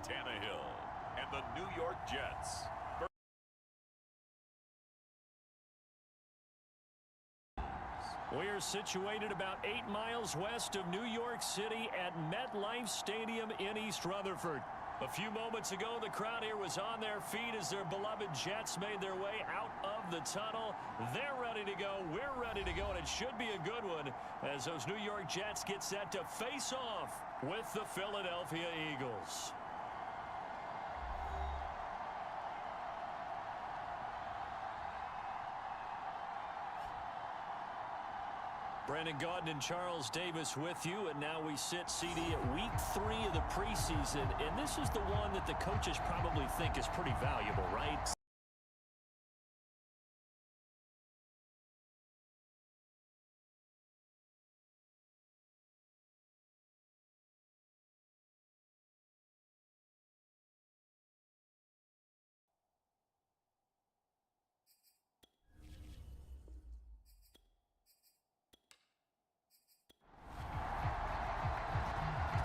Tannehill and the New York Jets. We're situated about 8 miles west of New York City at MetLife Stadium in East Rutherford. A few moments ago, the crowd here was on their feet as their beloved Jets made their way out of the tunnel. They're ready to go. We're ready to go, and it should be a good one as those New York Jets get set to face off with the Philadelphia Eagles. Brandon Gaudin and Charles Davis with you, and now we sit CD at week 3 of the preseason, and this is the one that the coaches probably think is pretty valuable, right?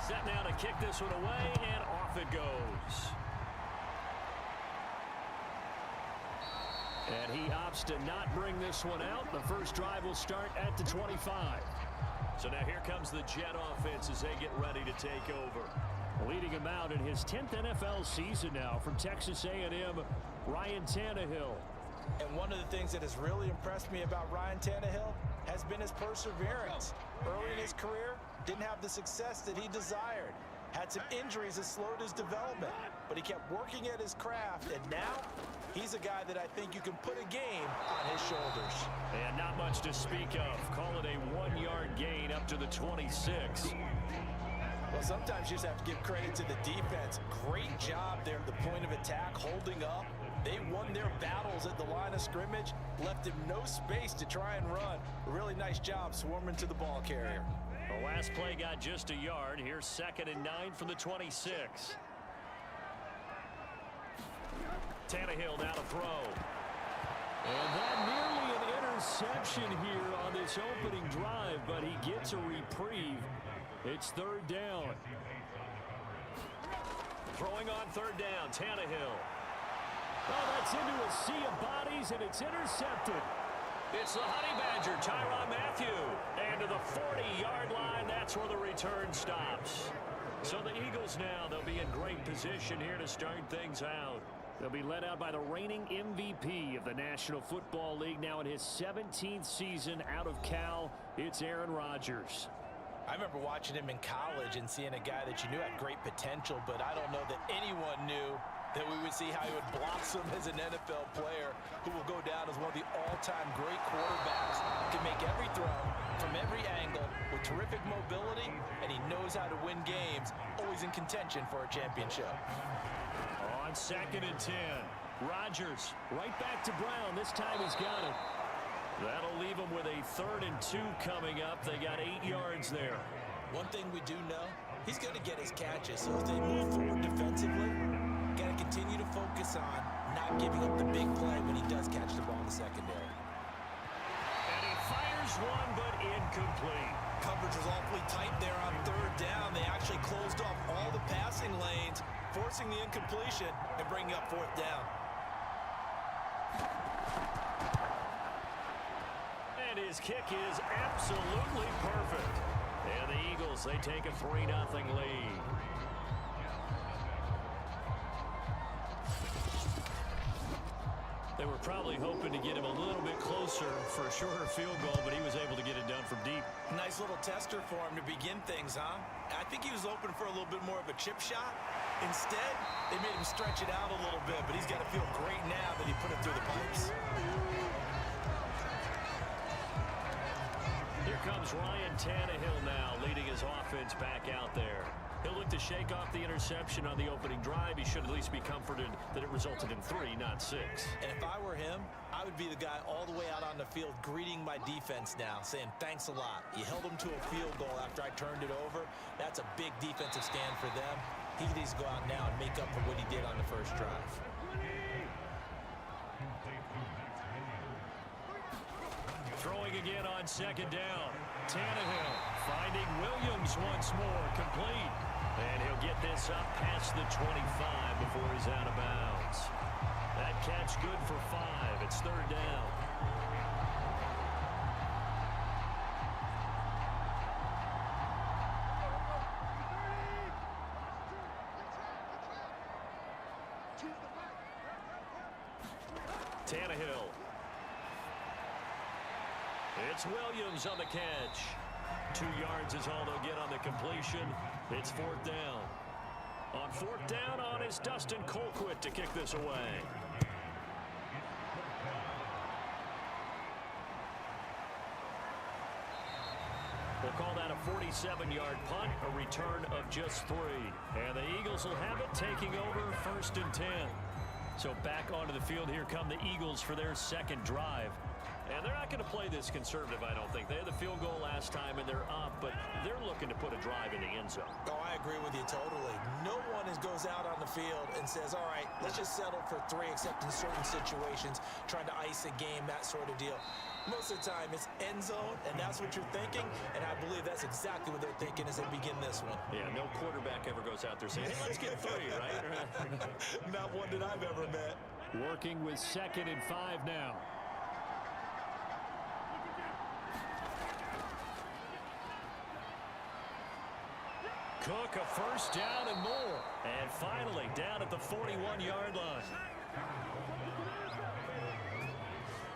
Set now to kick this one away, and off it goes. And he opts to not bring this one out. The first drive will start at the 25. So now here comes the Jet offense as they get ready to take over. Leading him out in his 10th NFL season now from Texas A&M, Ryan Tannehill. And one of the things that has really impressed me about Ryan Tannehill has been his perseverance. Early in his career, didn't have the success that he desired. Had some injuries that slowed his development, but he kept working at his craft, and now he's a guy that I think you can put a game on his shoulders. And not much to speak of. Call it a 1-yard gain up to the 26. Well, sometimes you just have to give credit to the defense. Great job there at the point of attack, holding up. They won their battles at the line of scrimmage, left him no space to try and run. A really nice job swarming to the ball carrier. The last play got just a yard. Here's 2nd and 9 from the 26. Tannehill now to throw. And that nearly an interception here on this opening drive, but he gets a reprieve. It's 3rd down. Throwing on 3rd down, Tannehill. Oh, that's into a sea of bodies, and it's intercepted. It's the Honey Badger, Tyrann Mathieu. And to the 40-yard line, that's where the return stops. So the Eagles now, they'll be in great position here to start things out. They'll be led out by the reigning MVP of the National Football League, now in his 17th season out of Cal. It's Aaron Rodgers. I remember watching him in college and seeing a guy that you knew had great potential, but I don't know that anyone knew that we would see how he would blossom as an NFL player who will go down as one of the all-time great quarterbacks. Can make every throw from every angle with terrific mobility, and he knows how to win games, always in contention for a championship. On 2nd and 10, Rodgers right back to Brown. This time he's got it. That'll leave him with a 3rd and 2 coming up. They got 8 yards there. One thing we do know, he's going to get his catches. So as they move forward defensively, got to continue to focus on not giving up the big play when he does catch the ball in the secondary. And he fires one, but incomplete. Coverage was awfully tight there on 3rd down. They actually closed off all the passing lanes, forcing the incompletion and bringing up 4th down. And his kick is absolutely perfect. And the Eagles, they take a 3-0 lead. They were probably hoping to get him a little bit closer for a shorter field goal, but he was able to get it done from deep. Nice little tester for him to begin things, huh? I think he was open for a little bit more of a chip shot. Instead, they made him stretch it out a little bit, but he's got to feel great now that he put it through the pipes. Here comes Ryan Tannehill now, leading his offense back out there. He'll look to shake off the interception on the opening drive. He should at least be comforted that it resulted in 3, not 6. And if I were him, I would be the guy all the way out on the field greeting my defense now, saying thanks a lot. You held them to a field goal after I turned it over. That's a big defensive stand for them. He needs to go out now and make up for what he did on the first drive. Throwing again on 2nd down. Tannehill finding Williams once more, complete. And he'll get this up past the 25 before he's out of bounds. That catch good for 5. It's third down. Tannehill. It's Williams on the catch. 2 yards is all they'll get on the completion. It's fourth down. On fourth down is Dustin Colquitt to kick this away. We'll call that a 47-yard punt, a return of just 3. And the Eagles will have it, taking over first and 10. So back onto the field, here come the Eagles for their second drive. And they're not going to play this conservative, I don't think. They had the field goal last time, and they're up, but they're looking to put a drive in the end zone. Oh, I agree with you totally. No one goes out on the field and says, all right, let's just settle for 3, except in certain situations, trying to ice a game, that sort of deal. Most of the time, it's end zone, and that's what you're thinking, and I believe that's exactly what they're thinking as they begin this one. Yeah, no quarterback ever goes out there saying, hey, let's get 3, right? Not one that I've ever met. Working with 2nd and 5 now. Cook, a first down and more. And finally, down at the 41-yard line.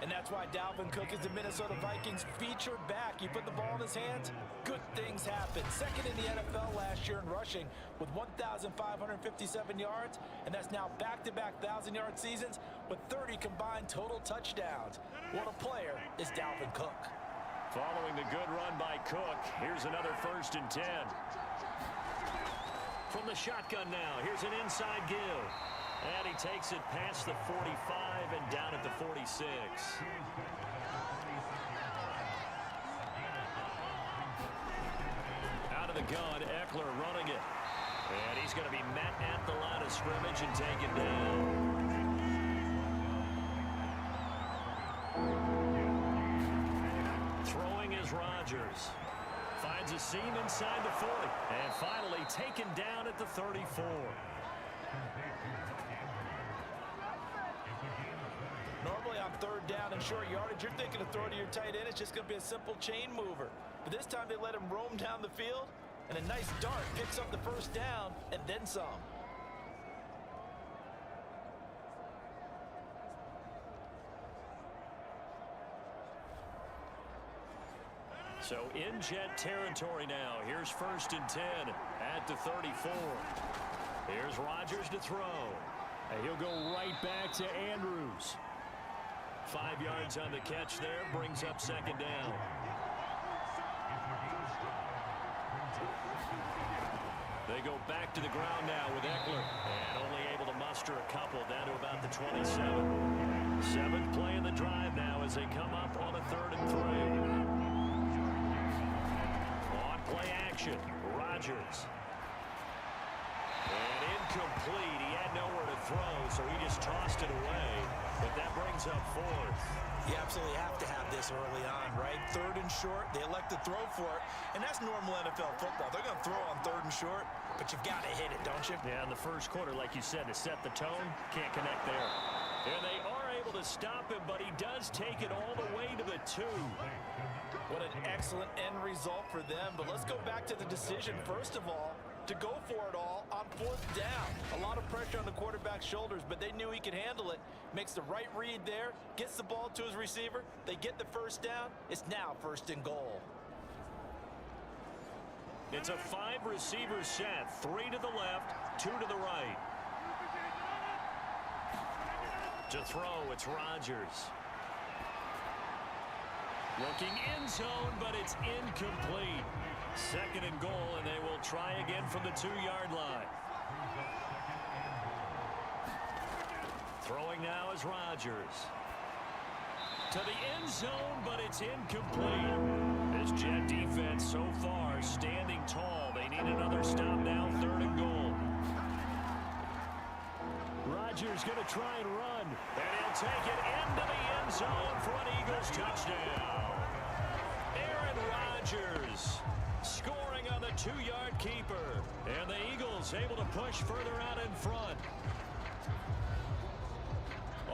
And that's why Dalvin Cook is the Minnesota Vikings featured back. You put the ball in his hands, good things happen. Second in the NFL last year in rushing with 1,557 yards, and that's now back-to-back 1,000-yard seasons with 30 combined total touchdowns. What a player is Dalvin Cook. Following the good run by Cook, here's another first and 10. From the shotgun now, here's an inside give. And he takes it past the 45 and down at the 46. Out of the gun, Eckler running it. And he's going to be met at the line of scrimmage and taken down. Throwing is Rodgers. Finds a seam inside the 40. And finally taken down at the 34. Normally on third down and short yardage, you're thinking of throw to your tight end. It's just going to be a simple chain mover. But this time they let him roam down the field, and a nice dart picks up the first down and then some. So in Jet territory now. Here's first and 10 at the 34. Here's Rodgers to throw. And he'll go right back to Andrews. 5 yards on the catch there, brings up second down. They go back to the ground now with Eckler. And only able to muster a couple down to about the 27. 7th play in the drive now as they come up on a 3rd and 3. On play action, Rodgers. And incomplete. He had nowhere to throw, so he just tossed it away. But that brings up 4th. You absolutely have to have this early on, right? 3rd and short, they elect to throw for it. And that's normal NFL football. They're going to throw on 3rd and short, but you've got to hit it, don't you? Yeah, in the first quarter, like you said, to set the tone, can't connect there. And they are able to stop him, but he does take it all the way to the 2. What an excellent end result for them. But let's go back to the decision, first of all, to go for it all on 4th down. A lot of pressure on the quarterback's shoulders, but they knew he could handle it. Makes the right read there, gets the ball to his receiver. They get the first down. It's now 1st and goal. It's a 5-receiver set. 3 to the left, 2 to the right. To throw, it's Rodgers. Looking in zone, but it's incomplete. 2nd and goal, and they will try again from the 2-yard line. Throwing now is Rodgers. To the end zone, but it's incomplete. This Jet defense so far standing tall. They need another stop now, 3rd and goal. Rodgers going to try and run. And he'll take it into the end zone for an Eagles touchdown. Aaron Rodgers scoring on the the 2-yard keeper. And the Eagles able to push further out in front.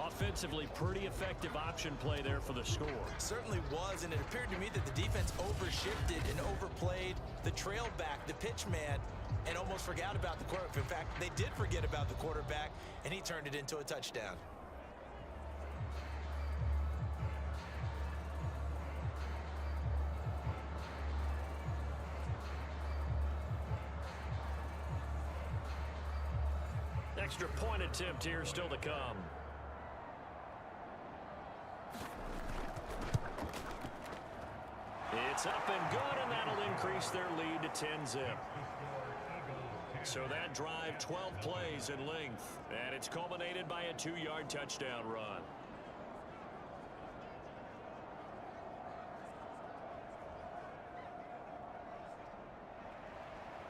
Offensively, pretty effective option play there for the score. Certainly was, and it appeared to me that the defense overshifted and overplayed the trail back, the pitch man, and almost forgot about the quarterback. In fact, they did forget about the quarterback, and he turned it into a touchdown. Extra point attempt here still to come. It's up and good, and that'll increase their lead to 10-zip. So that drive, 12 plays in length, and it's culminated by a 2-yard touchdown run.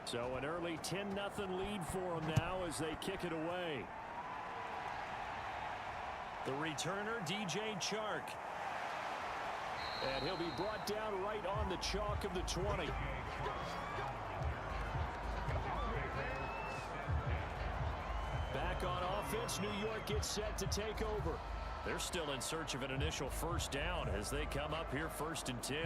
So an early 10-0 lead for them now as they kick it away. The returner, DJ Chark. And he'll be brought down right on the chalk of the 20. Back on offense, New York gets set to take over. They're still in search of an initial first down as they come up here 1st and 10.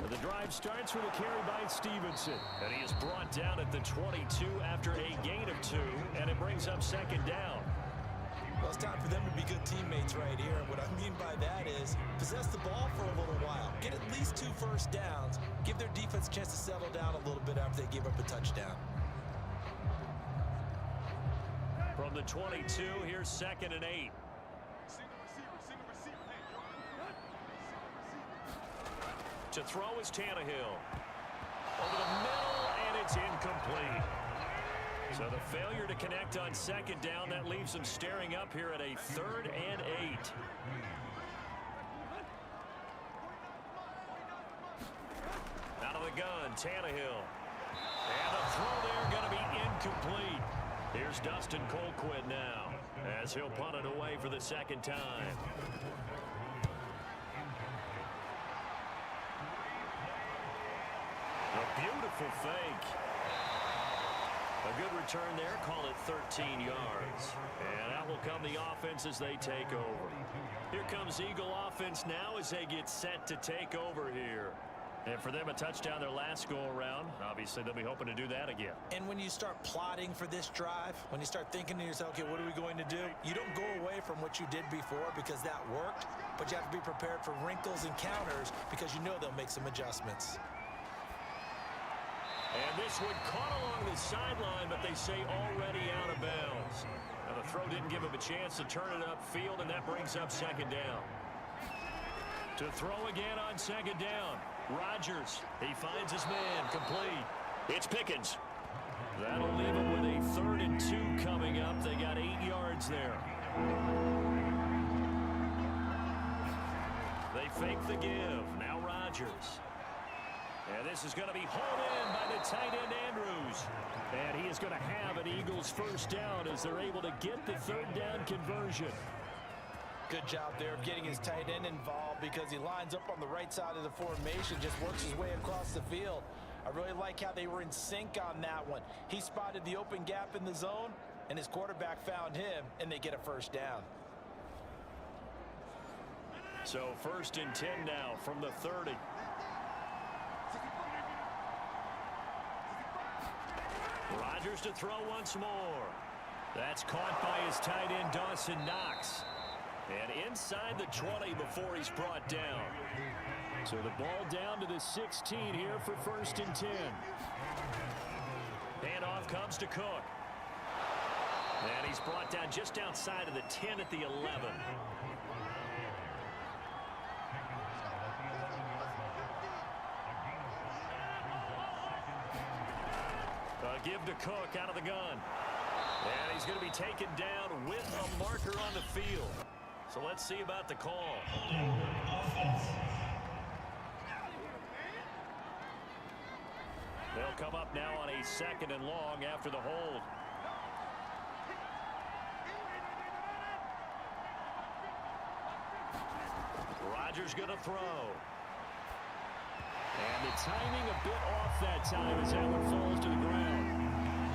The drive starts with a carry by Stevenson. And he is brought down at the 22 after a gain of 2. And it brings up 2nd down. Well, it's time for them to be good teammates right here. And what I mean by that is possess the ball for a little while. Get at least 2 first downs. Give their defense a chance to settle down a little bit after they give up a touchdown. From the 22, here's 2nd and 8. To throw is Tannehill. Over the middle, and it's incomplete. So the failure to connect on 2nd down, that leaves them staring up here at a 3rd and 8. Out of the gun, Tannehill. And the throw there going to be incomplete. Here's Dustin Colquitt now, as he'll punt it away for the 2nd time. A beautiful fake. A good return there. Call it 13 yards. And out will come the offense as they take over. Here comes Eagle offense now as they get set to take over here. And for them, a touchdown their last go-around. Obviously, they'll be hoping to do that again. And when you start plotting for this drive, when you start thinking to yourself, okay, what are we going to do? You don't go away from what you did before because that worked, but you have to be prepared for wrinkles and counters because you know they'll make some adjustments. And this one caught along the sideline, but they say already out of bounds. Now the throw didn't give him a chance to turn it upfield, and that brings up 2nd down. To throw again on 2nd down. Rodgers, he finds his man, complete. It's Pickens. That'll leave him with a 3rd and 2 coming up. They got 8 yards there. They fake the give. Now Rodgers. And this is going to be hauled in by the tight end Andrews. And he is going to have an Eagles first down as they're able to get the 3rd down conversion. Good job there of getting his tight end involved because he lines up on the right side of the formation, just works his way across the field. I really like how they were in sync on that one. He spotted the open gap in the zone, and his quarterback found him, and they get a first down. So 1st and 10 now from the 30. Rodgers to throw once more. That's caught by his tight end, Dawson Knox. And inside the 20 before he's brought down. So the ball down to the 16 here for 1st and 10. Handoff comes to Cook. And he's brought down just outside of the 10 at the 11. Give to Cook out of the gun. And he's going to be taken down with a marker on the field. So let's see about the call. They'll come up now on a 2nd and long after the hold. Rodgers going to throw. And the timing a bit off that time as that one falls to the ground.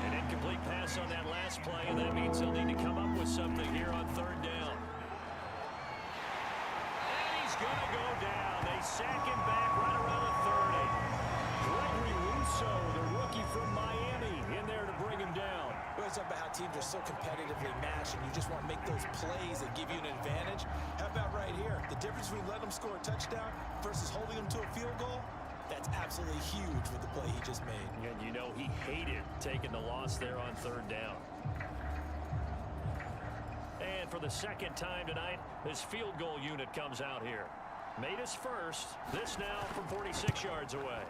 An incomplete pass on that last play, and that means they'll need to come up with something here on third down. And he's going to go down. They sack him back right around the 30. Gregory Rousseau, the rookie from Miami, in there to bring him down. We always talk about how teams are so competitively matched, and you just want to make those plays that give you an advantage. How about right here? The difference between letting them score a touchdown versus holding them to a field goal? That's absolutely huge with the play he just made. And you know he hated taking the loss there on third down. And for the second time tonight, his field goal unit comes out here. Made his first. This now from 46 yards away.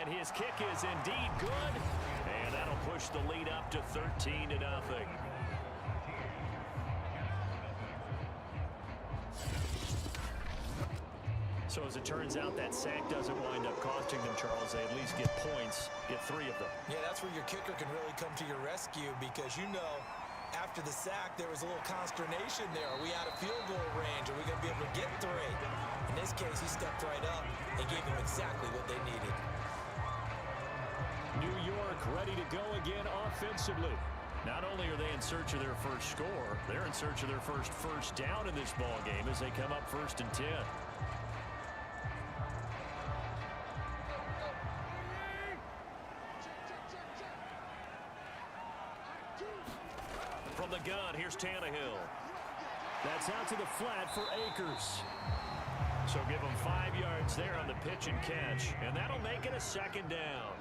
And his kick is indeed good. And that'll push the lead up to 13-0. So as it turns out, that sack doesn't wind up costing them, Charles. They at least get points, get 3 of them. Yeah, that's where your kicker can really come to your rescue, because you know after the sack there was a little consternation there. Are we out of field goal range? Are we going to be able to get 3? In this case, he stepped right up and gave them exactly what they needed. New York ready to go again offensively. Not only are they in search of their first score, they're in search of their first down in this ball game as they come up 1st and 10. From the gun, here's Tannehill. That's out to the flat for Akers. So give him 5 yards there on the pitch and catch, and that'll make it a 2nd down.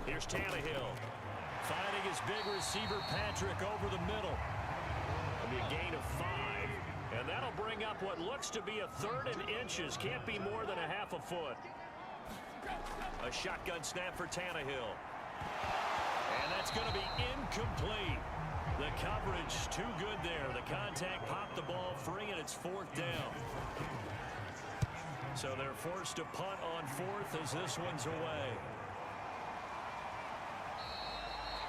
Here's Tannehill. Finding his big receiver, Patrick, over the middle. It'll be a gain of 5, and that'll bring up what looks to be a 3rd and inches. Can't be more than a half a foot. A shotgun snap for Tannehill. And that's going to be incomplete. The coverage too good there. The contact popped the ball free, and it's 4th down. So they're forced to punt on 4th as this one's away.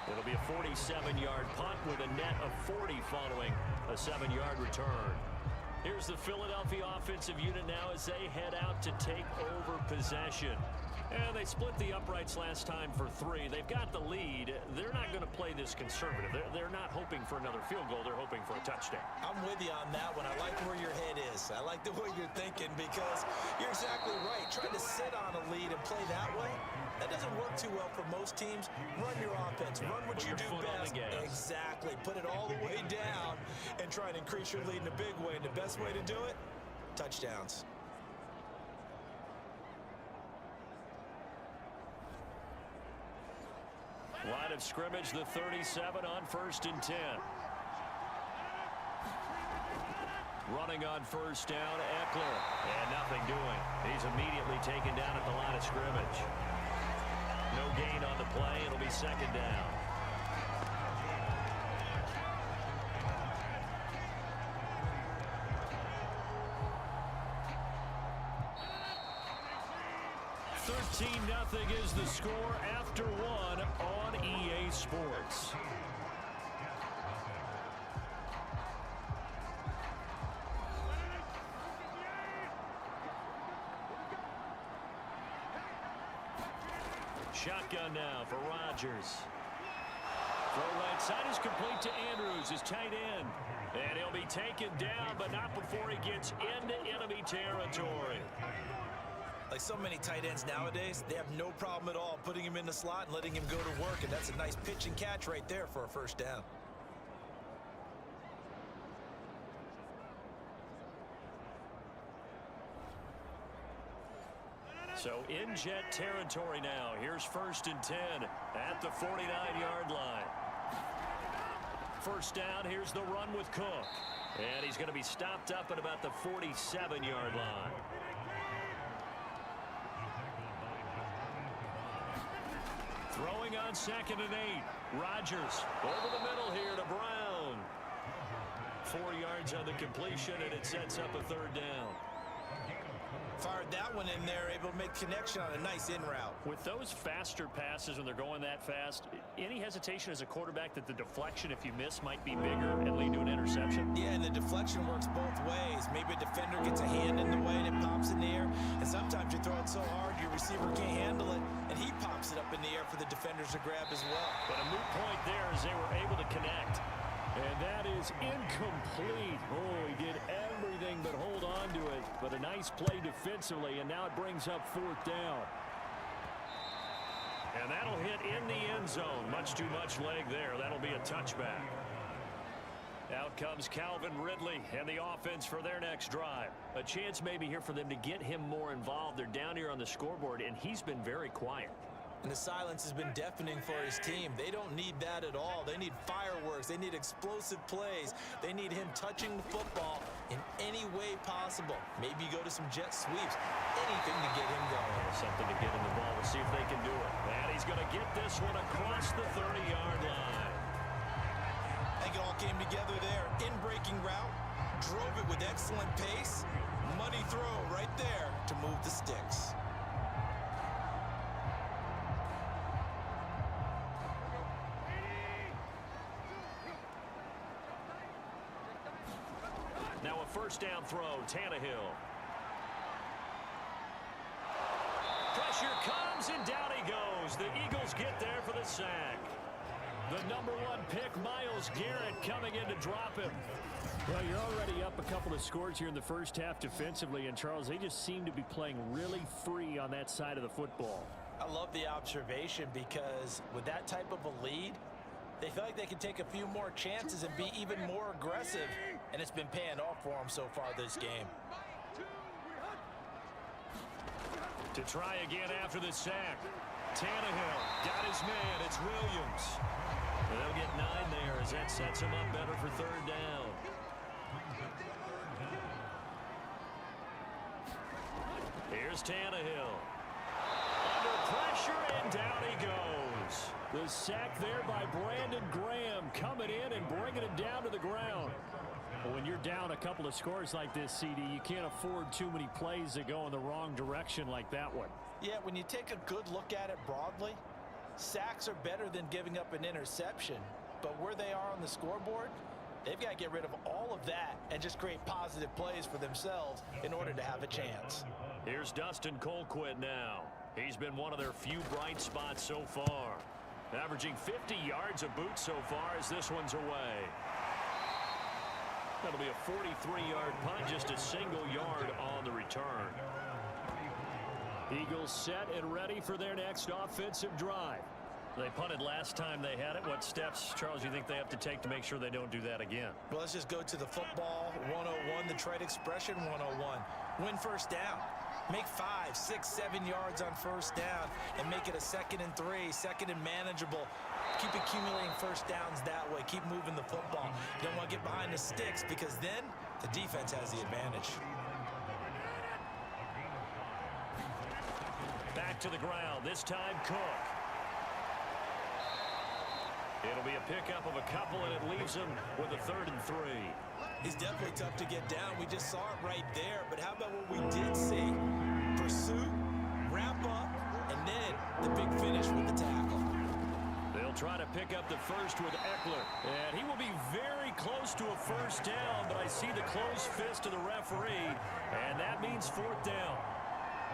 It'll be a 47-yard punt with a net of 40 following a 7-yard return. Here's the Philadelphia offensive unit now as they head out to take over possession. And they split the uprights last time for 3. They've got the lead. They're not going to play this conservative. They're not hoping for another field goal. They're hoping for a touchdown. I'm with you on that one. I like where your head is. I like the way you're thinking, because you're exactly right. Trying to sit on a lead and play that way, that doesn't work too well for most teams. Run your offense. Run what you do best. Exactly. Put it all the way down and try and increase your lead in a big way. And the best way to do it, touchdowns. Line of scrimmage, the 37 on 1st and 10. Running on 1st down, Eckler. And nothing doing. He's immediately taken down at the line of scrimmage. No gain on the play. It'll be 2nd down. Nothing is the score after 1 on EA Sports. Shotgun now for Rodgers. Throw right side is complete to Andrews, his tight end. And he'll be taken down, but not before he gets into enemy territory. Like so many tight ends nowadays, they have no problem at all putting him in the slot and letting him go to work, and that's a nice pitch and catch right there for a 1st down. So in jet territory now. Here's 1st and 10 at the 49-yard line. 1st down, here's the run with Cook. And he's going to be stopped up at about the 47-yard line. Throwing on 2nd and 8. Rodgers over the middle here to Brown. 4 yards on the completion, and it sets up a 3rd down. Fired that one in there, able to make connection on a nice in route. With those faster passes when they're going that fast, any hesitation as a quarterback that the deflection, if you miss, might be bigger and lead to an interception? Yeah, and the deflection works both ways. Maybe a defender gets a hand in the way and it pops in the air. And sometimes you throw it so hard your receiver can't handle it, and he pops it up in the air for the defenders to grab as well. But a moot point there as they were able to connect. And that is incomplete. Oh, he did everything but hold on to it. But a nice play defensively, and now it brings up 4th down. And that'll hit in the end zone. Much too much leg there. That'll be a touchback. Out comes Calvin Ridley and the offense for their next drive. A chance maybe here for them to get him more involved. They're down here on the scoreboard, and he's been very quiet. And the silence has been deafening for his team. They don't need that at all. They need fireworks. They need explosive plays. They need him touching the football in any way possible. Maybe go to some jet sweeps. Anything to get him going. Something to get him the ball. We'll see if they can do it. And he's going to get this one across the 30-yard line. I think it all came together there. In-breaking route. Drove it with excellent pace. Money throw right there to move the sticks. Now a first down throw, Tannehill. Pressure comes, and down he goes. The Eagles get there for the sack. The number 1 pick, Myles Garrett, coming in to drop him. Well, you're already up a couple of scores here in the first half defensively, and Charles, they just seem to be playing really free on that side of the football. I love the observation because with that type of a lead, they feel like they can take a few more chances and be even more aggressive, and it's been paying off for them so far this game. To try again after the sack. Tannehill got his man. It's Williams. And they'll get 9 there as that sets him up better for 3rd down. Here's Tannehill. Under pressure, and down he goes. The sack there by Brandon Graham, coming in and bringing him down to the ground. When you're down a couple of scores like this, CD, you can't afford too many plays that go in the wrong direction like that one. Yeah, when you take a good look at it broadly, sacks are better than giving up an interception. But where they are on the scoreboard, they've got to get rid of all of that and just create positive plays for themselves in order to have a chance. Here's Dustin Colquitt now. He's been one of their few bright spots so far. Averaging 50 yards a boot so far as this one's away. That'll be a 43-yard punt, just a single yard on the return. Eagles set and ready for their next offensive drive. They punted last time they had it. What steps, Charles, do you think they have to take to make sure they don't do that again? Well, let's just go to the football 101, the trade expression 101. Win first down. Make 5, 6, 7 yards on first down and make it a 2nd and 3, 2nd and manageable. Keep accumulating first downs that way. Keep moving the football. You don't want to get behind the sticks because then the defense has the advantage. Back to the ground. This time Cook. It'll be a pickup of a couple, and it leaves him with a 3rd and 3. He's definitely tough to get down. We just saw it right there. But how about what we did see? Pursuit, wrap up, and then the big finish with the tackle. They'll try to pick up the first with Eckler. And he will be very close to a first down, but I see the closed fist of the referee, and that means 4th down.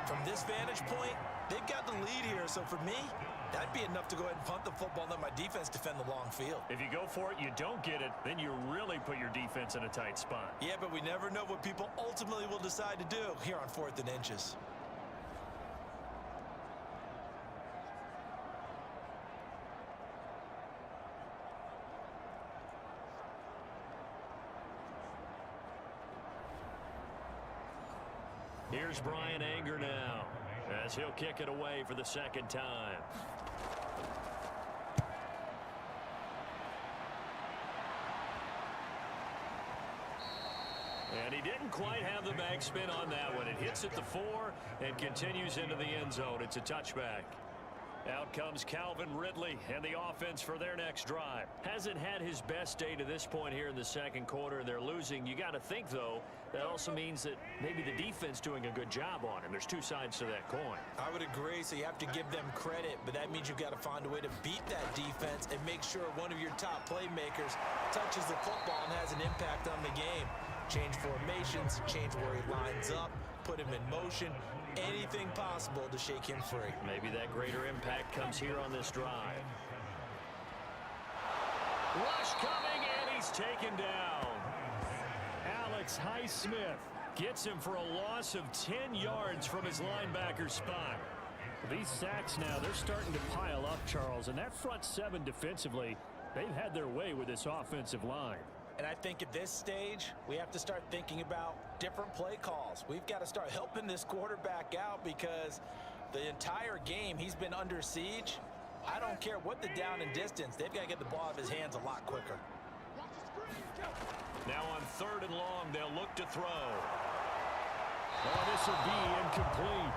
From this vantage point, they've got the lead here. So for me, that'd be enough to go ahead and punt the football and let my defense defend the long field. If you go for it, you don't get it, then you really put your defense in a tight spot. Yeah, but we never know what people ultimately will decide to do here on 4th and inches. Here's Brian Anger now, as he'll kick it away for the 2nd time. And he didn't quite have the backspin on that one. It hits at the 4 and continues into the end zone. It's a touchback. Out comes Calvin Ridley and the offense for their next drive. Hasn't had his best day to this point here in the second quarter, and they're losing. You got to think, though, that also means that maybe the defense doing a good job on him. There's two sides to that coin. I would agree, so you have to give them credit, but that means you've got to find a way to beat that defense and make sure one of your top playmakers touches the football and has an impact on the game. Change formations, change where he lines up, put him in motion, anything possible to shake him free. Maybe that greater impact comes here on this drive. Rush coming, and he's taken down. Alex Highsmith gets him for a loss of 10 yards from his linebacker spot. These sacks now, they're starting to pile up, Charles, and that front seven defensively, they've had their way with this offensive line. And I think at this stage, we have to start thinking about different play calls. We've got to start helping this quarterback out because the entire game he's been under siege. I don't care what the down and distance. They've got to get the ball out of his hands a lot quicker. Now on 3rd and long, they'll look to throw. Oh, this will be incomplete.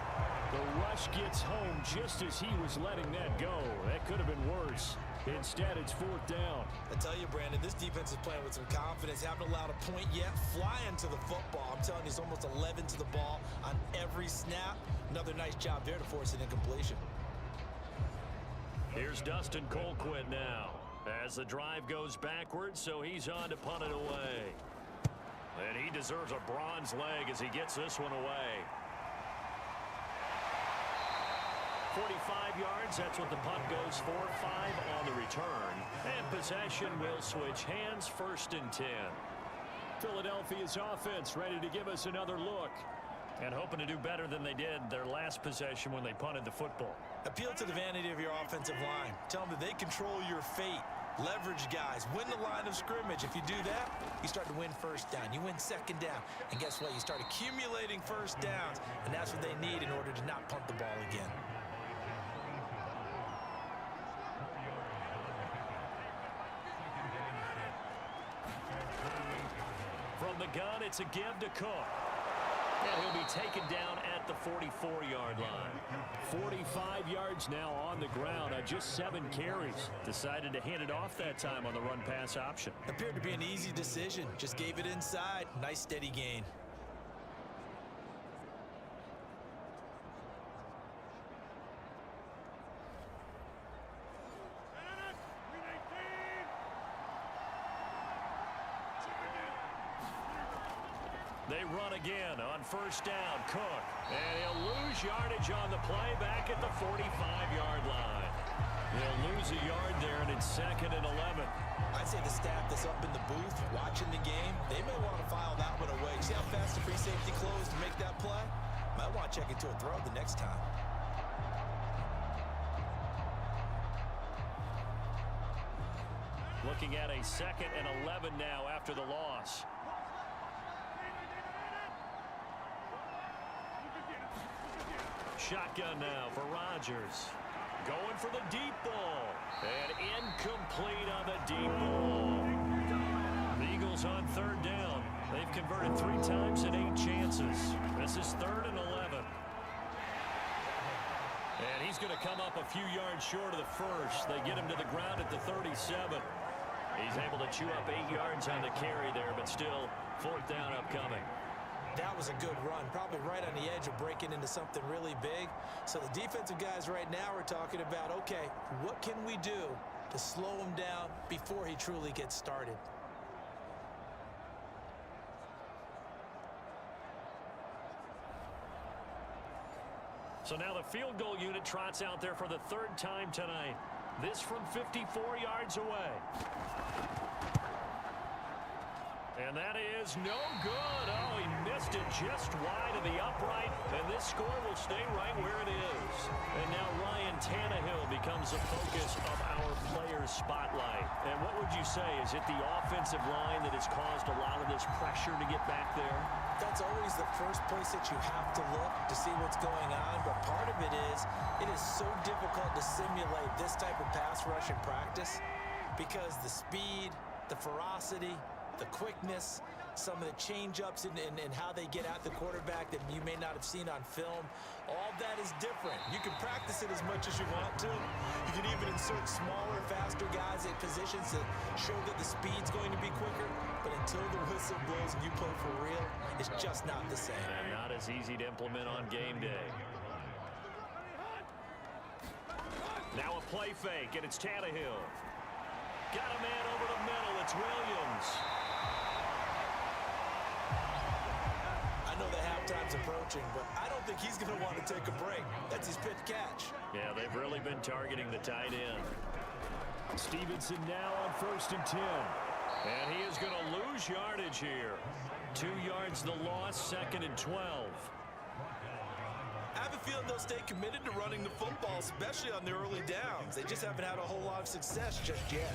The rush gets home just as he was letting that go. That could have been worse. Instead, it's 4th down. I tell you, Brandon, this defense is playing with some confidence. Haven't allowed a point yet. Flying to the football. I'm telling you, it's almost 11 to the ball on every snap. Another nice job there to force an incompletion. Here's Dustin Colquitt now. As the drive goes backwards, so he's on to punt it away. And he deserves a bronze leg as he gets this one away. 45 yards, that's what the punt goes for. 5 on the return. And possession will switch hands, 1st and 10. Philadelphia's offense ready to give us another look. And hoping to do better than they did their last possession when they punted the football. Appeal to the vanity of your offensive line. Tell them that they control your fate. Leverage guys. Win the line of scrimmage. If you do that, you start to win 1st down. You win 2nd down. And guess what? You start accumulating 1st downs. And that's what they need in order to not punt the ball again. From the gun, it's a give to Cook. And he'll be taken down at the 44-yard line. 45 yards now on the ground on just 7 carries. Decided to hand it off that time on the run-pass option. Appeared to be an easy decision. Just gave it inside. Nice steady gain. They run again on 1st down. Cook. And he'll lose yardage on the play back at the 45-yard line. He'll lose a yard there, and it's 2nd and 11. I'd say the staff that's up in the booth watching the game, they may want to file that one away. See how fast the free safety closed to make that play? Might want to check into a throw the next time. Looking at a 2nd and 11 now after the loss. Shotgun now for Rodgers. Going for the deep ball. And incomplete on the deep ball. The Eagles on 3rd down. They've converted 3 times in 8 chances. This is 3rd and 11. And he's going to come up a few yards short of the first. They get him to the ground at the 37. He's able to chew up 8 yards on the carry there, but still 4th down upcoming. That was a good run, probably right on the edge of breaking into something really big. So the defensive guys right now are talking about, okay, what can we do to slow him down before he truly gets started? So now the field goal unit trots out there for the 3rd time tonight. This from 54 yards away. And that is no good. Oh, he missed it just wide of the upright. And this score will stay right where it is. And now Ryan Tannehill becomes the focus of our players' spotlight. And what would you say? Is it the offensive line that has caused a lot of this pressure to get back there? That's always the first place that you have to look to see what's going on. But part of it is so difficult to simulate this type of pass rush in practice because the speed, the ferocity, the quickness, some of the change-ups and how they get at the quarterback that you may not have seen on film. All that is different. You can practice it as much as you want to. You can even insert smaller, faster guys at positions that show that the speed's going to be quicker. But until the whistle blows and you play for real, it's just not the same. And not as easy to implement on game day. Now a play fake, and it's Tannehill. Got a man over the middle. It's Williams. I know that halftime's approaching, but I don't think he's going to want to take a break. That's his fifth catch. Yeah, they've really been targeting the tight end. Stevenson now on 1st and 10. And he is going to lose yardage here. 2 yards the loss, 2nd and 12. I have a feeling they'll stay committed to running the football, especially on the early downs. They just haven't had a whole lot of success just yet.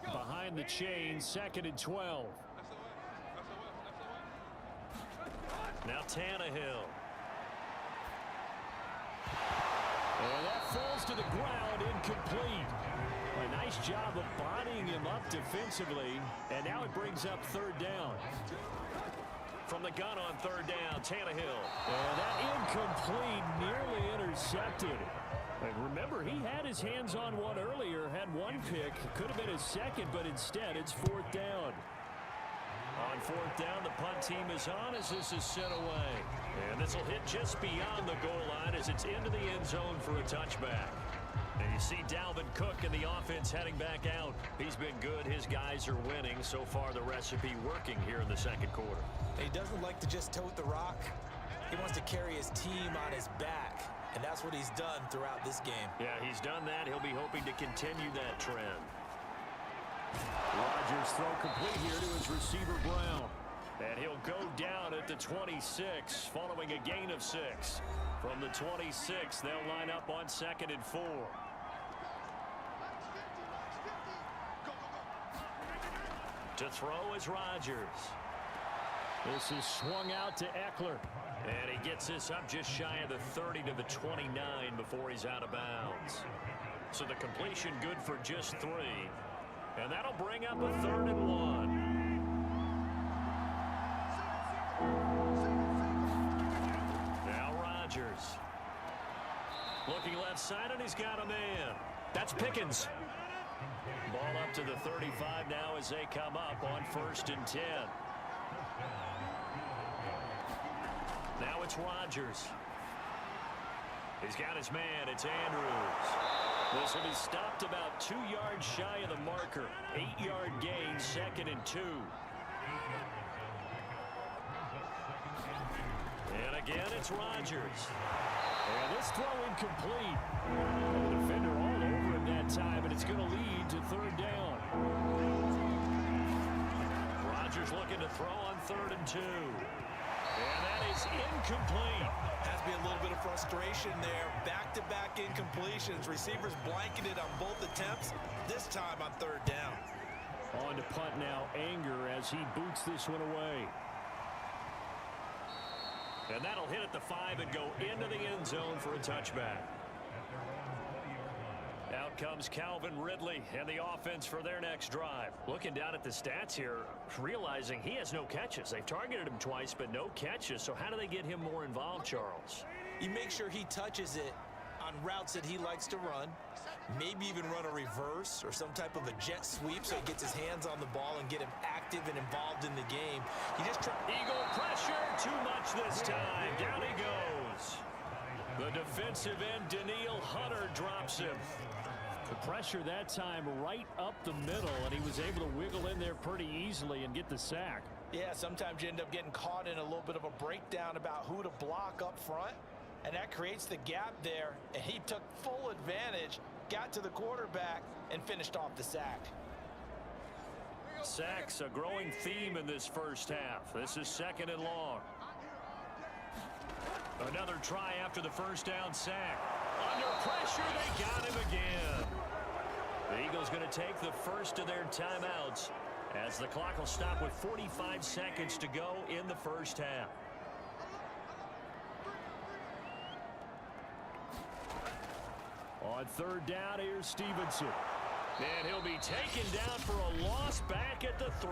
Behind the chain, 2nd and 12. Now Tannehill. And that falls to the ground, incomplete. A nice job of bodying him up defensively. And now it brings up 3rd down. From the gun on 3rd down, Tannehill. And that incomplete, nearly intercepted. And remember, he had his hands on one earlier, had one pick. Could have been his second, but instead it's 4th down. On 4th down, the punt team is on as this is sent away. And this will hit just beyond the goal line as it's into the end zone for a touchback. And you see Dalvin Cook and the offense heading back out. He's been good. His guys are winning. So far, the recipe working here in the 2nd quarter. He doesn't like to just tote the rock. He wants to carry his team on his back. And that's what he's done throughout this game. Yeah, he's done that. He'll be hoping to continue that trend. Rodgers throw complete here to his receiver, Brown. And he'll go down at the 26, following a gain of 6. From the 26, they'll line up on 2nd and 4. To throw is Rodgers. This is swung out to Eckler. And he gets this up just shy of the 30 to the 29 before he's out of bounds. So the completion good for just 3. And that'll bring up a 3rd and 1. Now Rodgers. Looking left side, and he's got a man. That's Pickens. Ball up to the 35 now as they come up on 1st and 10. Now it's Rodgers. He's got his man. It's Andrews. This will be stopped about 2 yards shy of the marker. 8-yard gain, 2nd and 2. And again, it's Rodgers. And this throw incomplete. The defender all over him that time, and it's going to lead to 3rd down. Rodgers looking to throw on 3rd and 2. And that is incomplete. Has to be a little bit of frustration there. Back-to-back incompletions. Receivers blanketed on both attempts, this time on 3rd down. On to punt now, Anger, as he boots this one away. And that'll hit at the 5 and go into the end zone for a touchback. Out comes Calvin Ridley and the offense for their next drive. Looking down at the stats here, realizing he has no catches. They've targeted him twice, but no catches. So how do they get him more involved, Charles? You make sure he touches it on routes that he likes to run. Maybe even run a reverse or some type of a jet sweep so he gets his hands on the ball and get him active and involved in the game. He just Eagle pressure, too much this time. Down he goes. The defensive end, Daniil Hunter, drops him. The pressure that time right up the middle, and he was able to wiggle in there pretty easily and get the sack. Yeah, sometimes you end up getting caught in a little bit of a breakdown about who to block up front, and that creates the gap there, and he took full advantage, got to the quarterback, and finished off the sack. Sacks, a growing theme in this first half. This is 2nd and long. Another try after the first down sack. Under pressure, they got him again. The Eagles going to take the first of their timeouts as the clock will stop with 45 seconds to go in the first half. On third down, here's Stevenson. And he'll be taken down for a loss back at the 3.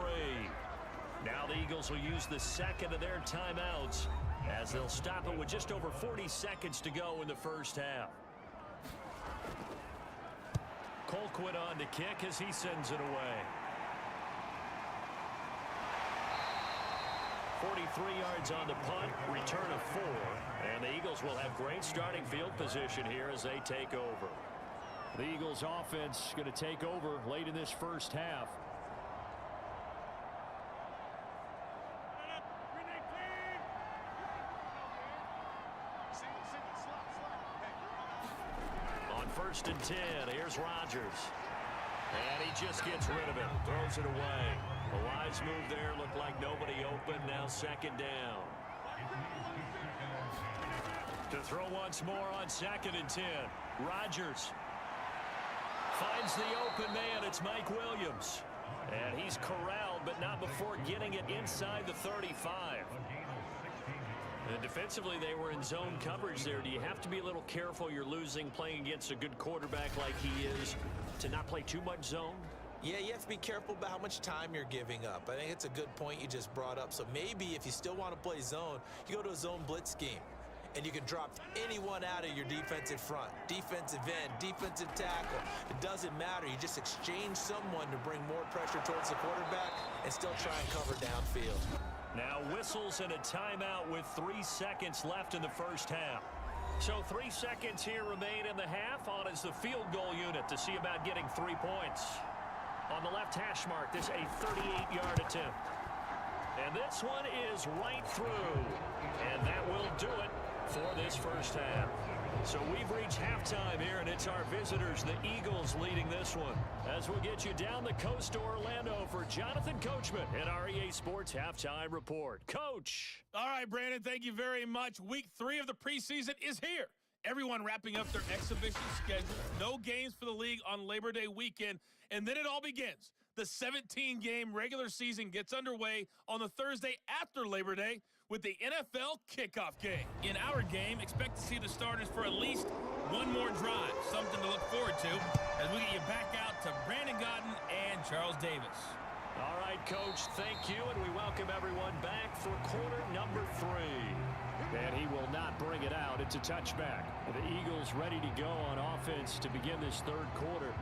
Now the Eagles will use the second of their timeouts as they'll stop it with just over 40 seconds to go in the first half. Colquitt on to kick as he sends it away. 43 yards on the punt, return of 4. And the Eagles will have great starting field position here as they take over. The Eagles offense going to take over late in this first half. On 1st and 10, here's Rodgers. And he just gets rid of it, throws it away. A wise move there, looked like nobody open, now 2nd down. To throw once more on 2nd and 10. Rodgers finds the open man. It's Mike Williams. And he's corralled, but not before getting it inside the 35. And defensively, they were in zone coverage there. Do you have to be a little careful? You're losing playing against a good quarterback like he is to not play too much zone? Yeah, you have to be careful about how much time you're giving up. I think it's a good point you just brought up. So maybe if you still want to play zone, you go to a zone blitz scheme. And you can drop anyone out of your defensive front. Defensive end, defensive tackle. It doesn't matter. You just exchange someone to bring more pressure towards the quarterback and still try and cover downfield. Now whistles and a timeout with 3 seconds left in the first half. So 3 seconds here remain in the half. On is the field goal unit to see about getting 3 points. On the left hash mark, this a 38-yard attempt. And this one is right through. And that will do it for this first half. So we've reached halftime here, and it's our visitors, the Eagles, leading this one. As we'll get you down the coast to Orlando for Jonathan Coachman in our EA Sports Halftime Report. Coach. All right, Brandon, thank you very much. Week 3 of the preseason is here. Everyone wrapping up their exhibition schedule. No games for the league on Labor Day weekend, and then it all begins. The 17-game regular season gets underway on the Thursday after Labor Day with the NFL kickoff game. In our game, expect to see the starters for at least one more drive, something to look forward to as we get you back out to Brandon Godden and Charles Davis. All right, Coach, thank you, and we welcome everyone back for quarter number 3. And he will not bring it out. It's a touchback. The Eagles ready to go on offense to begin this third quarter.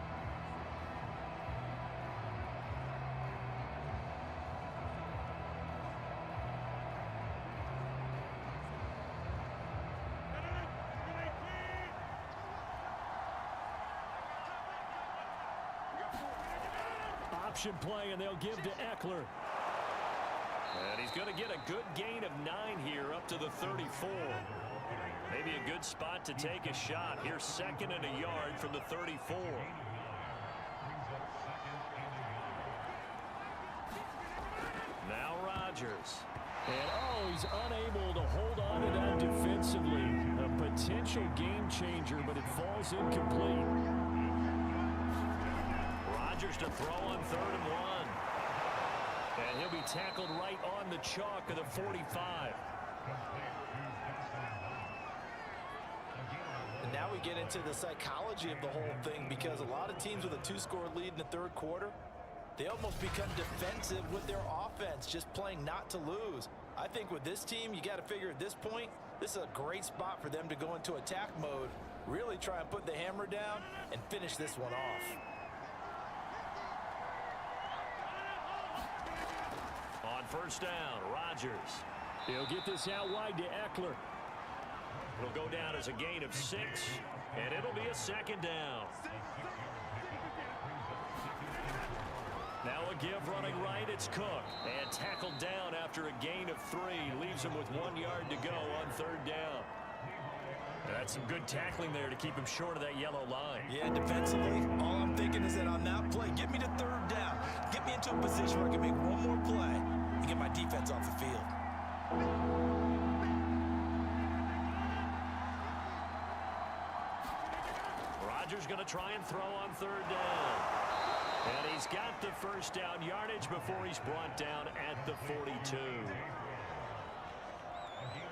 Option play, and they'll give to Eckler. And he's going to get a good gain of 9 here up to the 34. Maybe a good spot to take a shot. Here's 2nd and a yard from the 34. Now Rodgers. And he's unable to hold on to that defensively. A potential game changer, but it falls incomplete. Rodgers to throw on 3rd and 1. And he'll be tackled right on the chalk of the 45. And now we get into the psychology of the whole thing, because a lot of teams with a 2-score lead in the third quarter, they almost become defensive with their offense, just playing not to lose. I think with this team, you got to figure at this point, this is a great spot for them to go into attack mode, really try and put the hammer down and finish this one off. On 1st down, Rodgers. He'll get this out wide to Eckler. It'll go down as a gain of 6, and it'll be a 2nd down. Now a give running right, it's Cook. And tackled down after a gain of 3. Leaves him with 1 yard to go on 3rd down. That's some good tackling there to keep him short of that yellow line. Yeah, defensively, all I'm thinking is that on that play, get me to 3rd down. Get me into a position where I can make one more play and get my defense off the field. Rodgers going to try and throw on 3rd down. And he's got the first down yardage before he's brought down at the 42.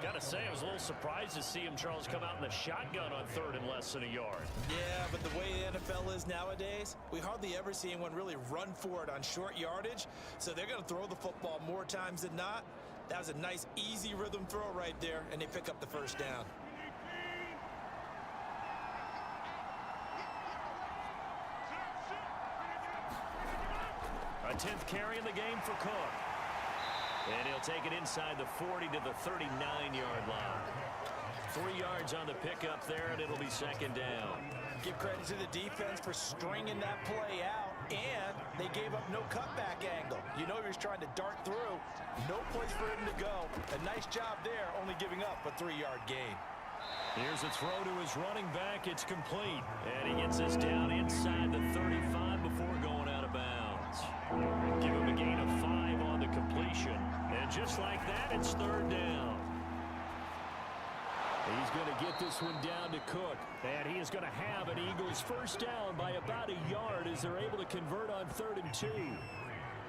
Got to say, I was a little surprised to see him, Charles, come out in the shotgun on third and less than a yard. Yeah, but the way the NFL is nowadays, we hardly ever see anyone really run for it on short yardage. So they're going to throw the football more times than not. That was a nice, easy rhythm throw right there, and they pick up the first down. A 10th carry in the game for Cook. And he'll take it inside the 40 to the 39-yard line. 3 yards on the pickup there, and it'll be second down. Give credit to the defense for stringing that play out, and they gave up no cutback angle. You know he was trying to dart through. No place for him to go. A nice job there, only giving up a 3-yard gain. Here's a throw to his running back. It's complete. And he gets us down inside the 35 before going out of bounds. Give him a gain of 5 on the completion. And just like that, it's third down. He's going to get this one down to Cook. And he is going to have an Eagles first down by about a yard as they're able to convert on 3rd and 2.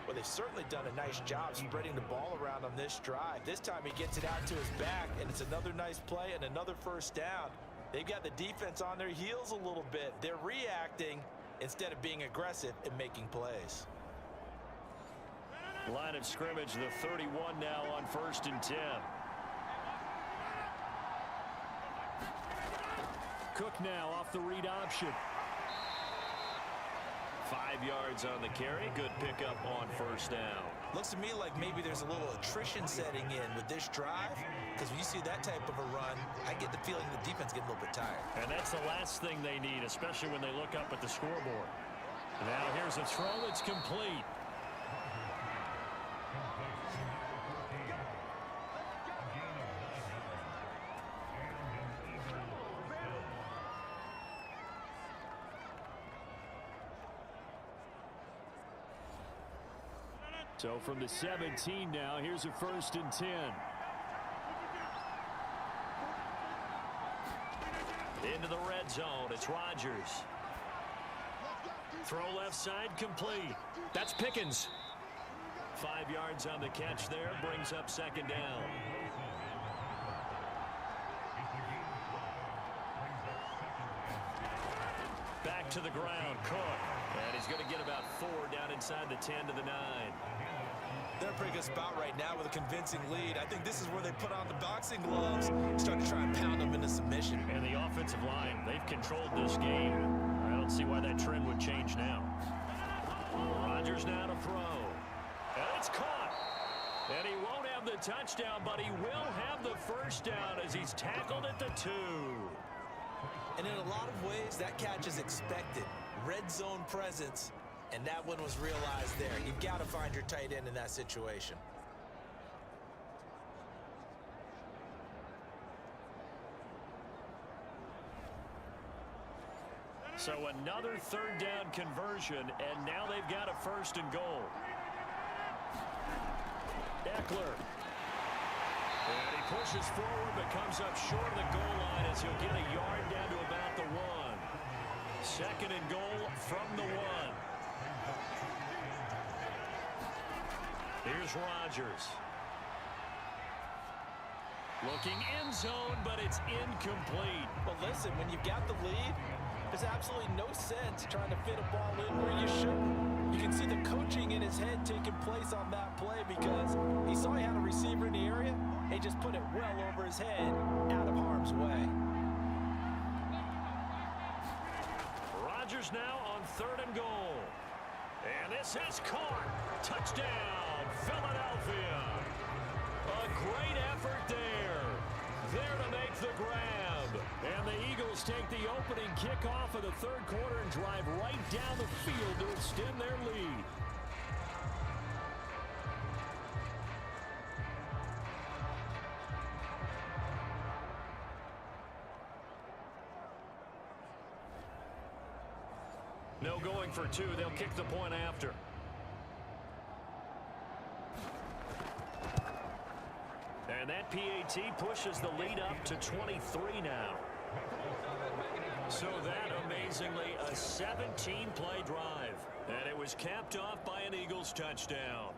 Well, they've certainly done a nice job spreading the ball around on this drive. This time he gets it out to his back, and it's another nice play and another first down. They've got the defense on their heels a little bit. They're reacting instead of being aggressive and making plays. Line of scrimmage, the 31 now on 1st and 10. Cook now off the read option. 5 yards on the carry. Good pickup on first down. Looks to me like maybe there's a little attrition setting in with this drive, because when you see that type of a run, I get the feeling the defense getting a little bit tired. And that's the last thing they need, especially when they look up at the scoreboard. Now here's a throw that's complete. So from the 17 now, here's a 1st and 10. Into the red zone, it's Rodgers. Throw left side, complete. That's Pickens. 5 yards on the catch there, brings up second down. Back to the ground, Cook. And he's going to get about 4 down inside the 10 to the 9. They're in a pretty good spot right now with a convincing lead. I think this is where they put on the boxing gloves, start to try and pound them into submission. And the offensive line, they've controlled this game. I don't see why that trend would change now. Rodgers now to throw. And it's caught. And he won't have the touchdown, but he will have the first down as he's tackled at the 2. And in a lot of ways, that catch is expected. Red zone presence. And that one was realized there. You've got to find your tight end in that situation. So another 3rd down conversion, and now they've got a 1st and goal. Eckler. And he pushes forward, but comes up short of the goal line as he'll get a yard down to about the 1. 2nd and goal from the 1. Here's Rodgers. Looking end zone, but it's incomplete. Well, listen, when you've got the lead, there's absolutely no sense trying to fit a ball in where you shouldn't. You can see the coaching in his head taking place on that play because he saw he had a receiver in the area. He just put it well over his head, out of harm's way. Rodgers now on 3rd and goal. And this is caught. Touchdown, Philadelphia. A great effort there. There to make the grab. And the Eagles take the opening kickoff of the 3rd quarter and drive right down the field to extend their lead. No going for 2. They'll kick the point after. And that PAT pushes the lead up to 23 now. So that, amazingly, a 17-play drive. And it was capped off by an Eagles touchdown.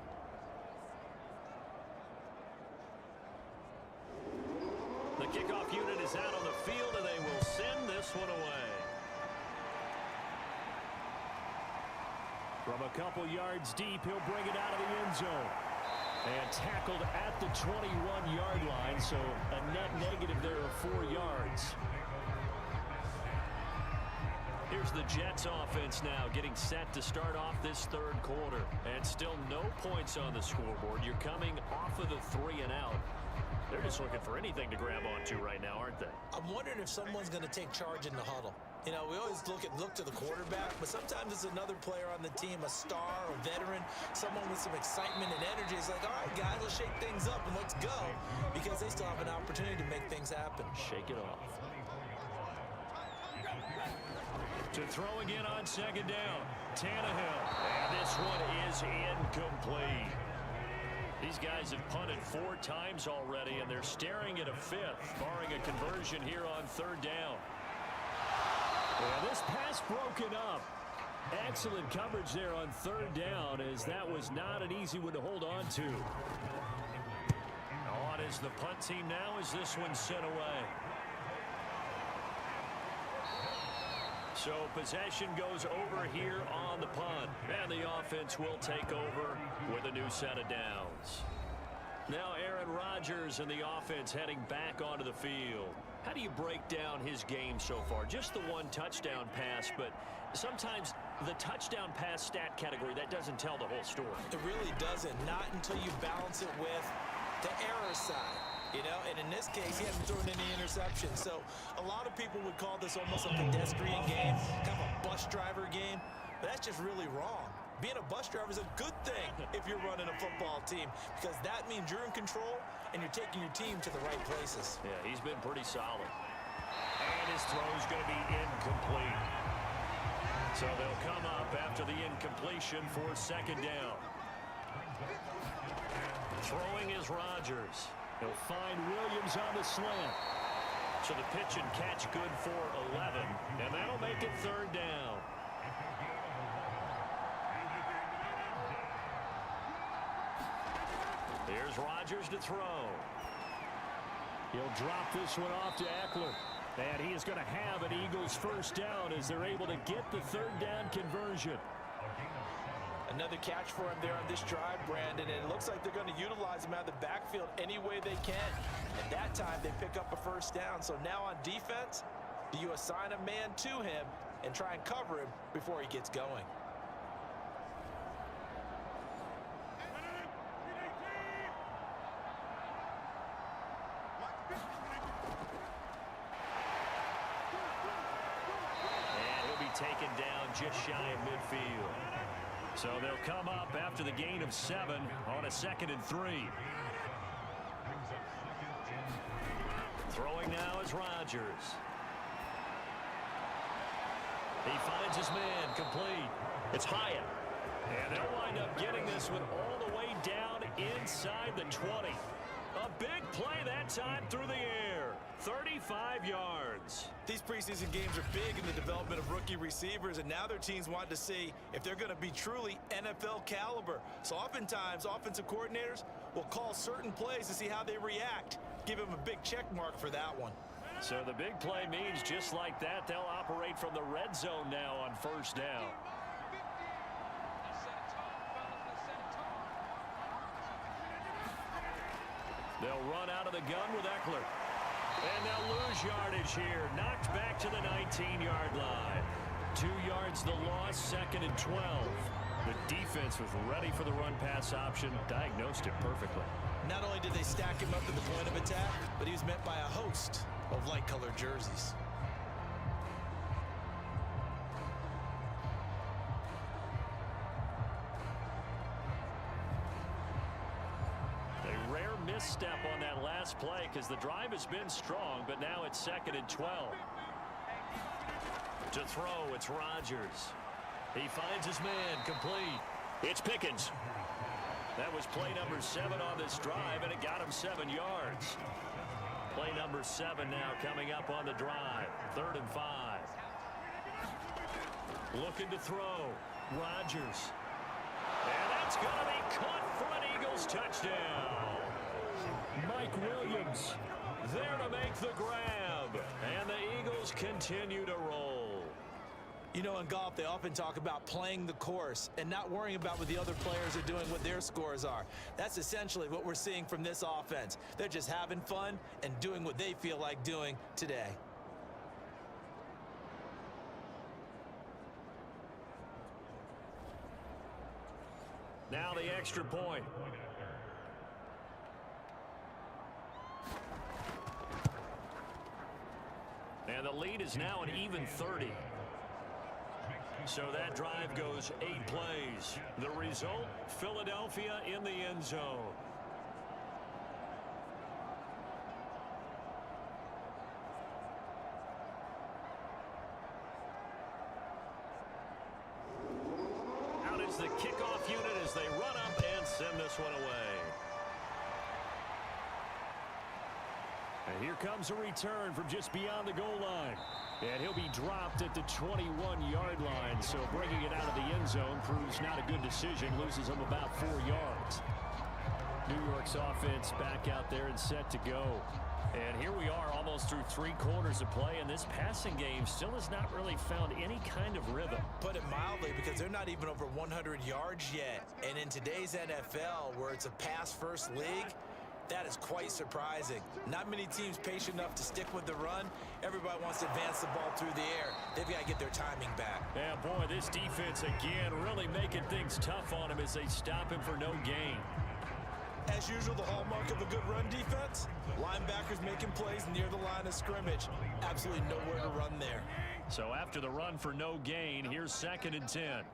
The kickoff unit is out on the field, and they will send this one away. From a couple yards deep, he'll bring it out of the end zone. And tackled at the 21-yard line, so a net negative there of 4 yards. Here's the Jets offense now getting set to start off this third quarter. And still no points on the scoreboard. You're coming off of the 3 and out. They're just looking for anything to grab onto right now, aren't they? I'm wondering if someone's going to take charge in the huddle. You know, we always look to the quarterback, but sometimes it's another player on the team, a star, a veteran, someone with some excitement and energy. It's like, all right, guys, let's shake things up and let's go, because they still have an opportunity to make things happen. Shake it off. To throw again on second down, Tannehill. And this one is incomplete. These guys have punted 4 times already, and they're staring at a 5th, barring a conversion here on third down. Well, this pass broken up. Excellent coverage there on third down, as that was not an easy one to hold on to. On is the punt team now as this one's sent away. So possession goes over here on the punt, and the offense will take over with a new set of downs. Now Aaron Rodgers and the offense heading back onto the field. How do you break down his game so far? Just the 1 touchdown pass, but sometimes the touchdown pass stat category, that doesn't tell the whole story. It really doesn't, not until you balance it with the error side. You know, and in this case, he hasn't thrown any interceptions. So a lot of people would call this almost a pedestrian game, kind of a bus driver game, but that's just really wrong. Being a bus driver is a good thing if you're running a football team, because that means you're in control and you're taking your team to the right places. Yeah, he's been pretty solid. And his throw's going to be incomplete. So they'll come up after the incompletion for second down. Throwing is Rodgers. He'll find Williams on the slant. So the pitch and catch good for 11, and that'll make it third down. Here's Rodgers to throw. He'll drop this one off to Eckler. And he is going to have an Eagles first down as they're able to get the third down conversion. Another catch for him there on this drive, Brandon, and it looks like they're going to utilize him out of the backfield any way they can. And that time they pick up a first down. So now on defense, do you assign a man to him and try and cover him before he gets going? Taken down just shy of midfield. So they'll come up after the gain of 7 on a 2nd and 3. Throwing now is Rodgers. He finds his man, complete. It's Hyatt. And they'll wind up getting this one all the way down inside the 20. A big play that time through the air. 35 yards. These preseason games are big in the development of rookie receivers, and now their teams want to see if they're going to be truly NFL caliber. So oftentimes, offensive coordinators will call certain plays to see how they react. Give them a big check mark for that one. So the big play means just like that, they'll operate from the red zone now on first down. They'll run out of the gun with Eckler. And they'll lose yardage here. Knocked back to the 19-yard line. 2 yards the loss, 2nd and 12. The defense was ready for the run-pass option, diagnosed it perfectly. Not only did they stack him up at the point of attack, but he was met by a host of light-colored jerseys. Misstep on that last play because the drive has been strong, but now it's 2nd and 12. To throw, it's Rodgers. He finds his man, complete. It's Pickens. That was play number 7 on this drive, and it got him 7 yards. Play number 7 now coming up on the drive. 3rd and 5. Looking to throw. Rodgers. And that's going to be caught for an Eagles touchdown. Mike Williams there to make the grab. And the Eagles continue to roll. You know, in golf, they often talk about playing the course and not worrying about what the other players are doing, what their scores are. That's essentially what we're seeing from this offense. They're just having fun and doing what they feel like doing today. Now the extra point. And the lead is now an even 30. So that drive goes 8 plays. The result, Philadelphia in the end zone. Out is the kickoff unit as they run up and send this one away. And here comes a return from just beyond the goal line. And he'll be dropped at the 21-yard line. So bringing it out of the end zone proves not a good decision. Loses him about 4 yards. New York's offense back out there and set to go. And here we are almost through 3 quarters of play. And this passing game still has not really found any kind of rhythm. Put it mildly, because they're not even over 100 yards yet. And in today's NFL, where it's a pass-first league, that is quite surprising. Not many teams patient enough to stick with the run. Everybody wants to advance the ball through the air. They've got to get their timing back. Yeah, boy, this defense again really making things tough on him as they stop him for no gain. As usual, the hallmark of a good run defense, linebackers making plays near the line of scrimmage. Absolutely nowhere to run there. So after the run for no gain, here's 2nd and 10.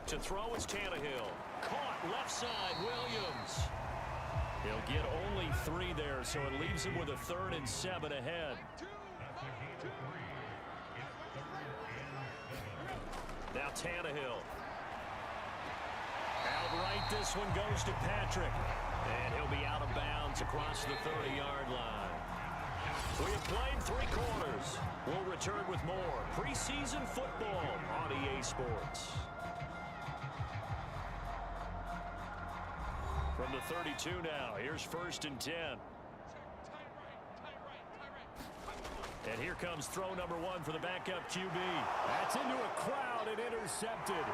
To throw is Tannehill. Caught left side, Williams. He'll get only 3 there, so it leaves him with a 3rd and 7 ahead. Now Tannehill. Outright, this one goes to Patrick. And he'll be out of bounds across the 30-yard line. We have played 3 quarters. We'll return with more preseason football on EA Sports. From the 32 now, here's 1st and 10. And here comes throw number 1 for the backup QB. That's into a crowd and intercepted.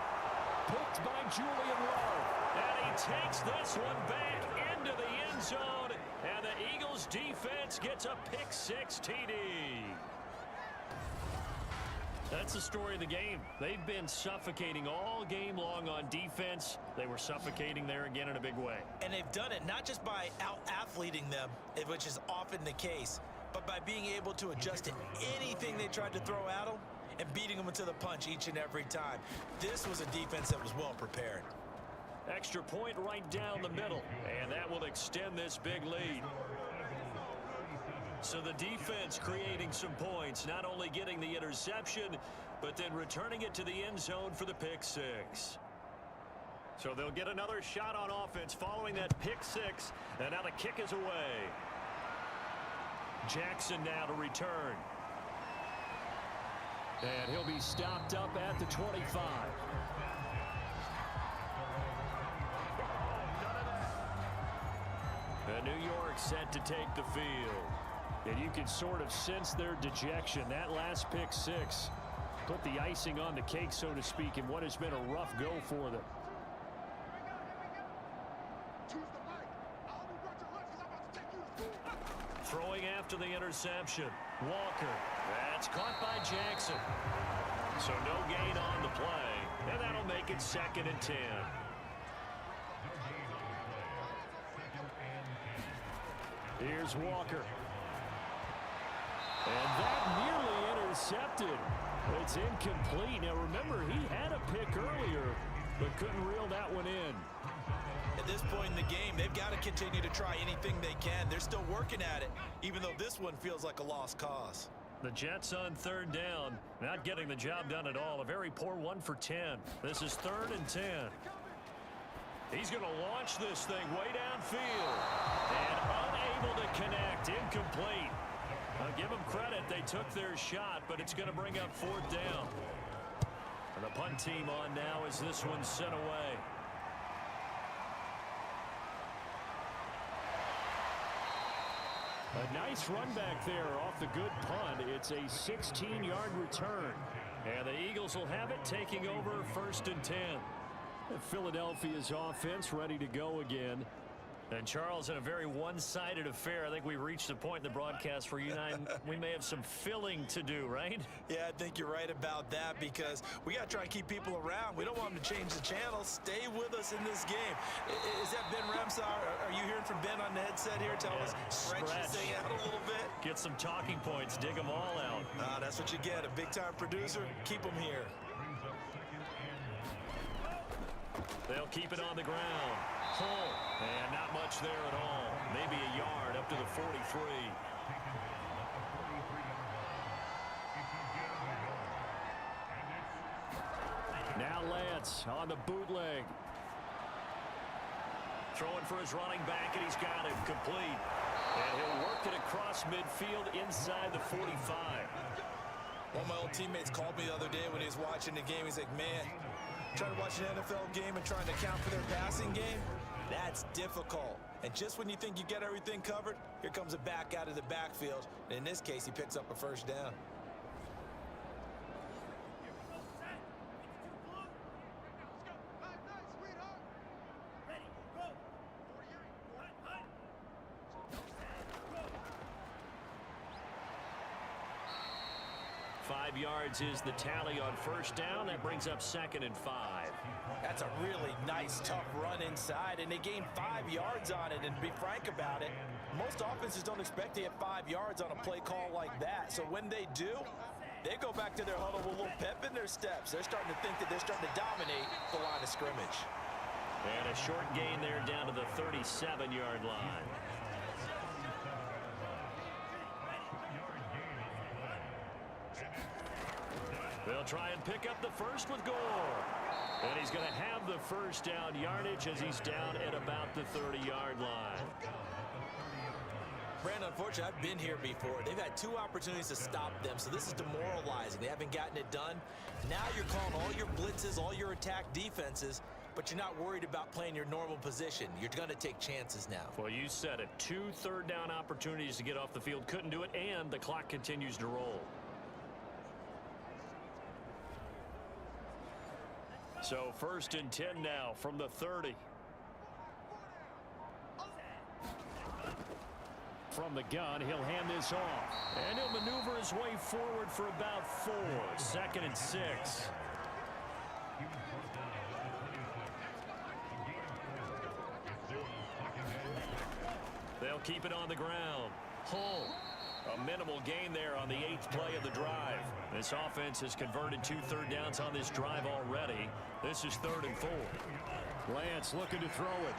Picked by Julian Love. And he takes this one back into the end zone. And the Eagles defense gets a pick-6 TD. That's the story of the game. They've been suffocating all game long on defense. They were suffocating there again in a big way. And they've done it not just by out-athleting them, which is often the case, but by being able to adjust to anything they tried to throw at them and beating them to the punch each and every time. This was a defense that was well prepared. Extra point right down the middle, and that will extend this big lead. So the defense creating some points, not only getting the interception, but then returning it to the end zone for the pick-6. So they'll get another shot on offense following that pick-6, and now the kick is away. Jackson now to return. And he'll be stopped up at the 25. And New York set to take the field. And you can sort of sense their dejection. That last pick-6 put the icing on the cake, so to speak, in what has been a rough go for them. Throwing after the interception. Walker. That's caught by Jackson. So no gain on the play. And that'll make it 2nd and 10. Here's Walker. And that nearly intercepted. It's incomplete. Now remember, he had a pick earlier, but couldn't reel that one in. At this point in the game, they've got to continue to try anything they can. They're still working at it, even though this one feels like a lost cause. The Jets on 3rd down, not getting the job done at all. A very poor 1 for 10. This is 3rd and 10. He's going to launch this thing way downfield. And unable to connect. Incomplete. I'll give them credit. They took their shot, but it's going to bring up 4th down. And the punt team on now as this one's sent away. A nice run back there off the good punt. It's a 16-yard return. And the Eagles will have it, taking over 1st and 10. Philadelphia's offense ready to go again. And Charles, in a very one-sided affair, I think we reached a point in the broadcast where you and I, we may have some filling to do, right? Yeah, I think you're right about that because we got to try and keep people around. We don't want them to change the channel. Stay with us in this game. Is that Ben Remsar? Are you hearing from Ben on the headset here? Tell us, stretch this thing out a little bit. Get some talking points. Dig them all out. That's what you get. A big-time producer. Keep them here. They'll keep it on the ground. Pull. And not much there at all. Maybe a yard up to the 43. Now Lance on the bootleg. Throwing for his running back, and he's got it complete. And he'll work it across midfield inside the 45. One of my old teammates called me the other day when he was watching the game. He's like, man, trying to watch an NFL game and trying to account for their passing game, that's difficult. And just when you think you get everything covered, here comes a back out of the backfield. And in this case, he picks up a 1st down. Five yards is the tally on 1st down. That brings up 2nd and 5. That's a really nice, tough run inside, and they gained 5 yards on it. And to be frank about it, most offenses don't expect to get 5 yards on a play call like that. So when they do, they go back to their huddle with a little pep in their steps. They're starting to think that they're starting to dominate the line of scrimmage. And a short gain there down to the 37-yard line. They'll try and pick up the first with Gore. And he's going to have the 1st down yardage as he's down at about the 30-yard line. Brandon, unfortunately, I've been here before. They've had 2 opportunities to stop them, so this is demoralizing. They haven't gotten it done. Now you're calling all your blitzes, all your attack defenses, but you're not worried about playing your normal position. You're going to take chances now. Well, you said it. 2 third-down opportunities to get off the field. Couldn't do it, and the clock continues to roll. So 1st and 10 now from the 30. From the gun, he'll hand this off. And he'll maneuver his way forward for about 4. 2nd and 6. They'll keep it on the ground. Hull. A minimal gain there on the 8th play of the drive. This offense has converted 2 third downs on this drive already. This is 3rd and 4. Lance looking to throw it.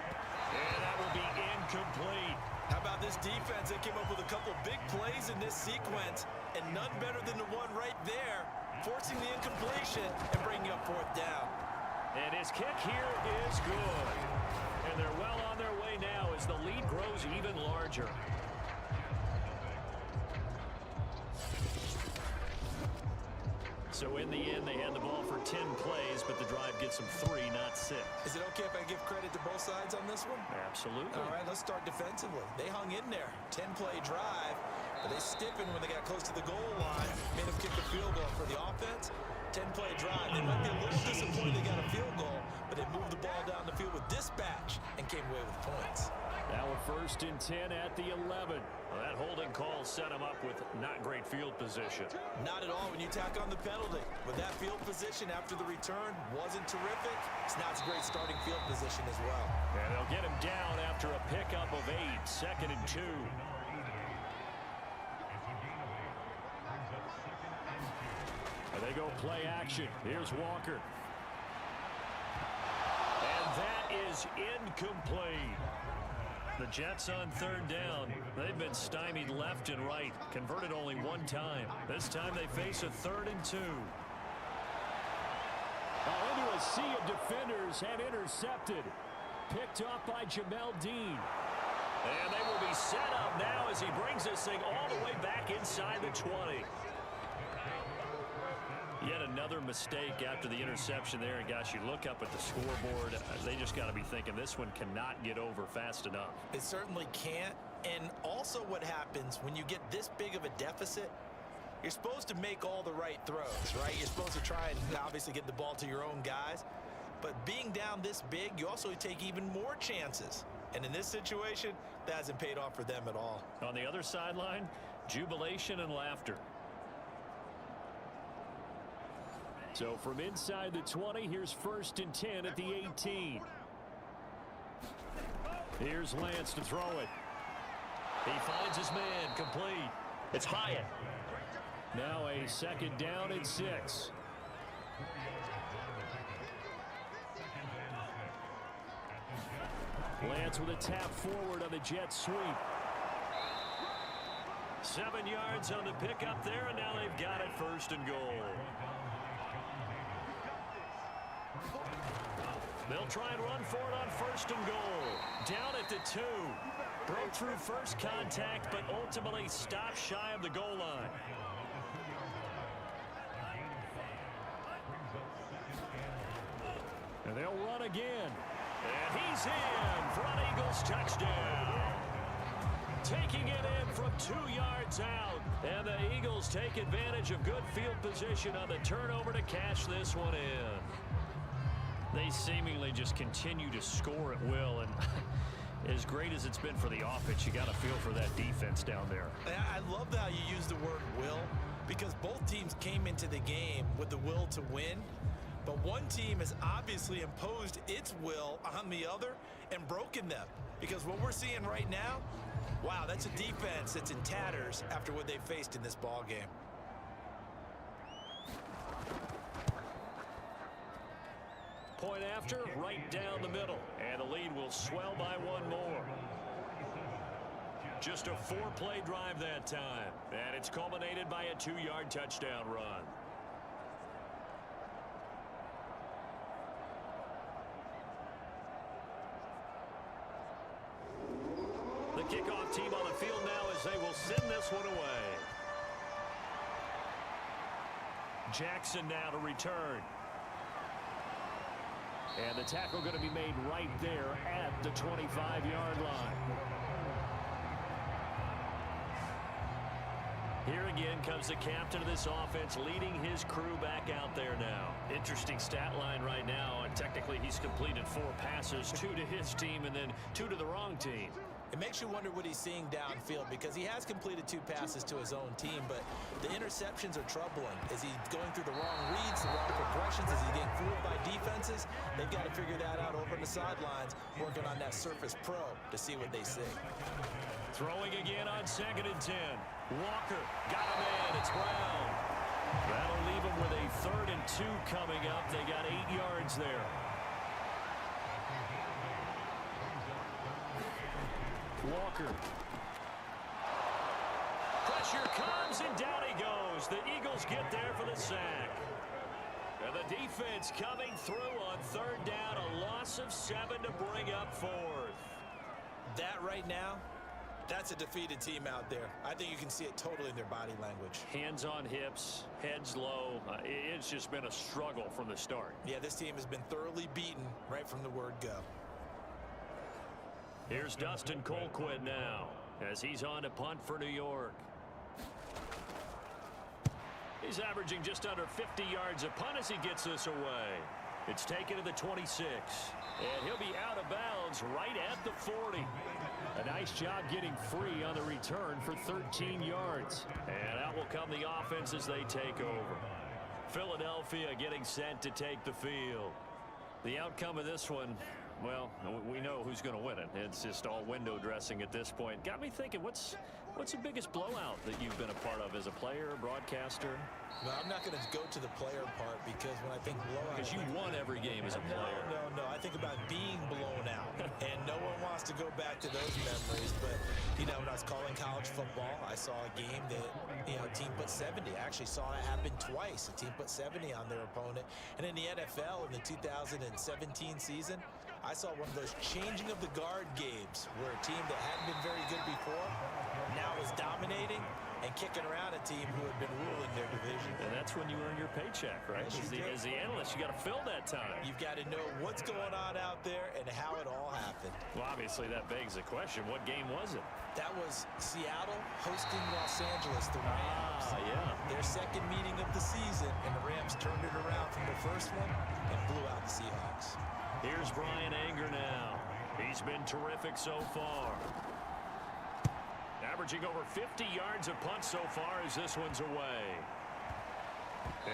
And that will be incomplete. How about this defense? They came up with a couple big plays in this sequence, and none better than the one right there, forcing the incompletion and bringing up 4th down. And his kick here is good. And they're well on their way now as the lead grows even larger. So in the end, they had the ball for 10 plays, but the drive gets them 3, not 6. Is it okay if I give credit to both sides on this one? Absolutely. All right, let's start defensively. They hung in there. 10-play drive, but they stiffened when they got close to the goal line, made them kick the field goal. For the offense, 10-play drive. They might be a little disappointed they got a field goal, but they moved the ball down the field with dispatch and came away with points. Now a 1st and 10 at the 11. Well, that holding call set him up with not great field position. Not at all when you tack on the penalty. But that field position after the return wasn't terrific. It's not a great starting field position as well. And they'll get him down after a pickup of 8. 2nd and 2. And they go play action. Here's Walker. And that is incomplete. The Jets on 3rd down. They've been stymied left and right. Converted only 1 time. This time they face a 3rd and 2. Into a sea of defenders and intercepted. Picked up by Jamel Dean. And they will be set up now as he brings this thing all the way back inside the 20. Yet another mistake after the interception there. And, gosh, you look up at the scoreboard. They just got to be thinking this one cannot get over fast enough. It certainly can't. And also what happens when you get this big of a deficit, you're supposed to make all the right throws, right? You're supposed to try and obviously get the ball to your own guys. But being down this big, you also take even more chances. And in this situation, that hasn't paid off for them at all. On the other sideline, jubilation and laughter. So from inside the 20, here's 1st and 10 at the 18. Here's Lance to throw it. He finds his man, complete. It's Hyatt. Now a 2nd down and 6. Lance with a tap forward on the jet sweep. 7 yards on the pickup there, and now they've got it 1st and goal. They'll try and run for it on 1st and goal. Down at the 2. Broke through first contact, but ultimately stopped shy of the goal line. And they'll run again. And he's in for an Eagles touchdown. Taking it in from 2 yards out. And the Eagles take advantage of good field position on the turnover to cash this one in. They seemingly just continue to score at will, and as great as it's been for the offense, you got to feel for that defense down there. I love how you use the word will, because both teams came into the game with the will to win, but one team has obviously imposed its will on the other and broken them, because what we're seeing right now, wow, that's a defense that's in tatters after what they faced in this ball game. Point after, right down the middle. And the lead will swell by 1 more. Just a 4-play drive that time. And it's culminated by a 2-yard touchdown run. The kickoff team on the field now as they will send this one away. Jackson now to return. And the tackle going to be made right there at the 25-yard line. Here again comes the captain of this offense, leading his crew back out there now. Interesting stat line right now, and technically he's completed 4 passes, 2 to his team and then 2 to the wrong team. It makes you wonder what he's seeing downfield, because he has completed 2 passes to his own team, but the interceptions are troubling. Is he going through the wrong reads, the wrong progressions? Is he getting fooled by defenses? They've got to figure that out over on the sidelines, working on that Surface Pro to see what they see. Throwing again on 2nd and 10. Walker got him in. It's Brown. That'll leave him with a 3rd and 2 coming up. They got 8 yards there. Walker. Pressure comes, and down he goes. The Eagles get there for the sack. And the defense coming through on 3rd down. A loss of 7 to bring up 4th. That right now, that's a defeated team out there. I think you can see it totally in their body language. Hands on hips, heads low. It's just been a struggle from the start. Yeah, this team has been thoroughly beaten right from the word go. Here's Dustin Colquitt now as he's on to punt for New York. He's averaging just under 50 yards a punt as he gets this away. It's taken to the 26. And he'll be out of bounds right at the 40. A nice job getting free on the return for 13 yards. And out will come the offense as they take over. Philadelphia getting set to take the field. The outcome of this one, well, we know who's going to win it. It's just all window dressing at this point. Got me thinking, what's the biggest blowout that you've been a part of as a player, broadcaster? No, I'm not going to go to the player part, because when I think blowout... Because you won every game as a player. No. I think about being blown out. And no one wants to go back to those memories. But, you know, when I was calling college football, I saw a game that, you know, a team put 70. I actually saw it happen twice. A team put 70 on their opponent. And in the NFL in the 2017 season, I saw one of those changing of the guard games where a team that hadn't been very good before now is dominating and kicking around a team who had been ruling their division. And that's when you earn your paycheck, right? Yes, As the analyst, you got to fill that time. You've got to know what's going on out there and how it all happened. Well, obviously, that begs the question, what game was it? That was Seattle hosting Los Angeles, the Rams. Yeah. Their second meeting of the season, and the Rams turned it around from the first one and blew out the Seahawks. Here's Brian Anger now. He's been terrific so far. Averaging over 50 yards a punt so far as this one's away.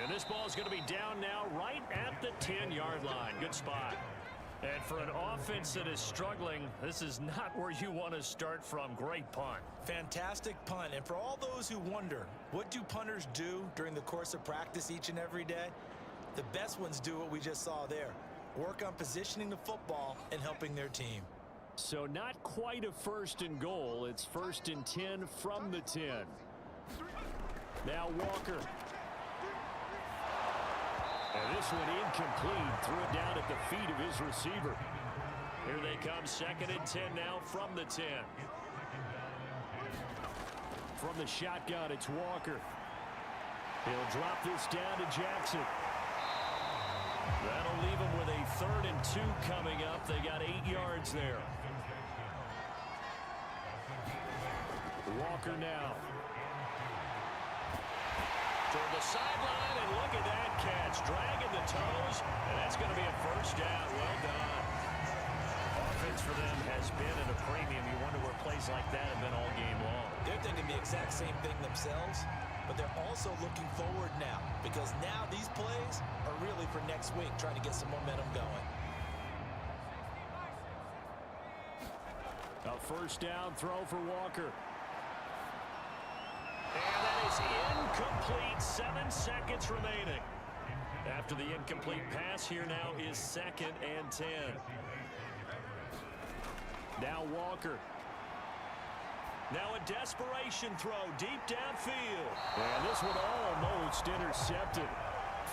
And this ball is going to be down now right at the 10-yard line. Good spot. And for an offense that is struggling, this is not where you want to start from. Great punt. Fantastic punt. And for all those who wonder, what do punters do during the course of practice each and every day? The best ones do what we just saw there. Work on positioning the football and helping their team. So not quite a 1st and goal. It's 1st and 10 from the 10. Now Walker. And this one incomplete. Threw it down at the feet of his receiver. Here they come, 2nd and 10 now from the 10. From the shotgun, it's Walker. He'll drop this down to Jackson. That'll leave him with a 3rd and 2 coming up. They got 8 yards there. Walker now. Toward the sideline, and look at that catch. Dragging the toes, and that's going to be a 1st down. Well done. Offense for them has been at a premium. You wonder where plays like that have been all game long. They're thinking the exact same thing themselves, but they're also looking forward now because now these plays are really for next week, trying to get some momentum going. A 1st down throw for Walker. And that is incomplete. 7 seconds remaining. After the incomplete pass, here now is 2nd and 10. Now Walker. Now a desperation throw deep downfield. And this one almost intercepted.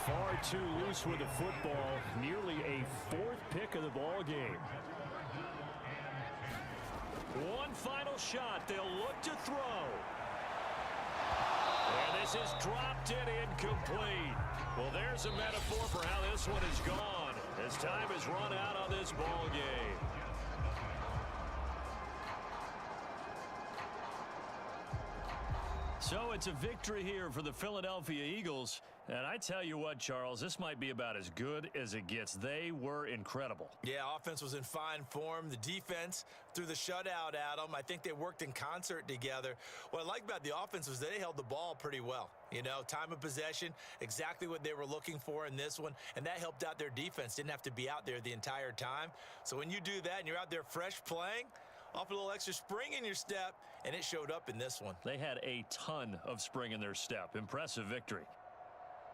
Far too loose with the football. Nearly a 4th pick of the ball game. One final shot. They'll look to throw. And this is dropped in incomplete. Well, there's a metaphor for how this one is gone as time has run out on this ball game. So it's a victory here for the Philadelphia Eagles. And I tell you what, Charles, this might be about as good as it gets. They were incredible. Yeah, offense was in fine form. The defense threw the shutout at them. I think they worked in concert together. What I like about the offense was they held the ball pretty well. You know, time of possession, exactly what they were looking for in this one. And that helped out their defense. Didn't have to be out there the entire time. So when you do that and you're out there fresh playing, off a little extra spring in your step, and it showed up in this one. They had a ton of spring in their step. Impressive victory.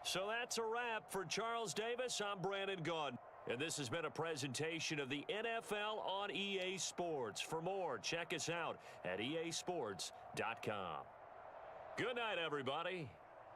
So that's a wrap for Charles Davis. I'm Brandon Gunn. And this has been a presentation of the NFL on EA Sports. For more, check us out at easports.com. Good night, everybody.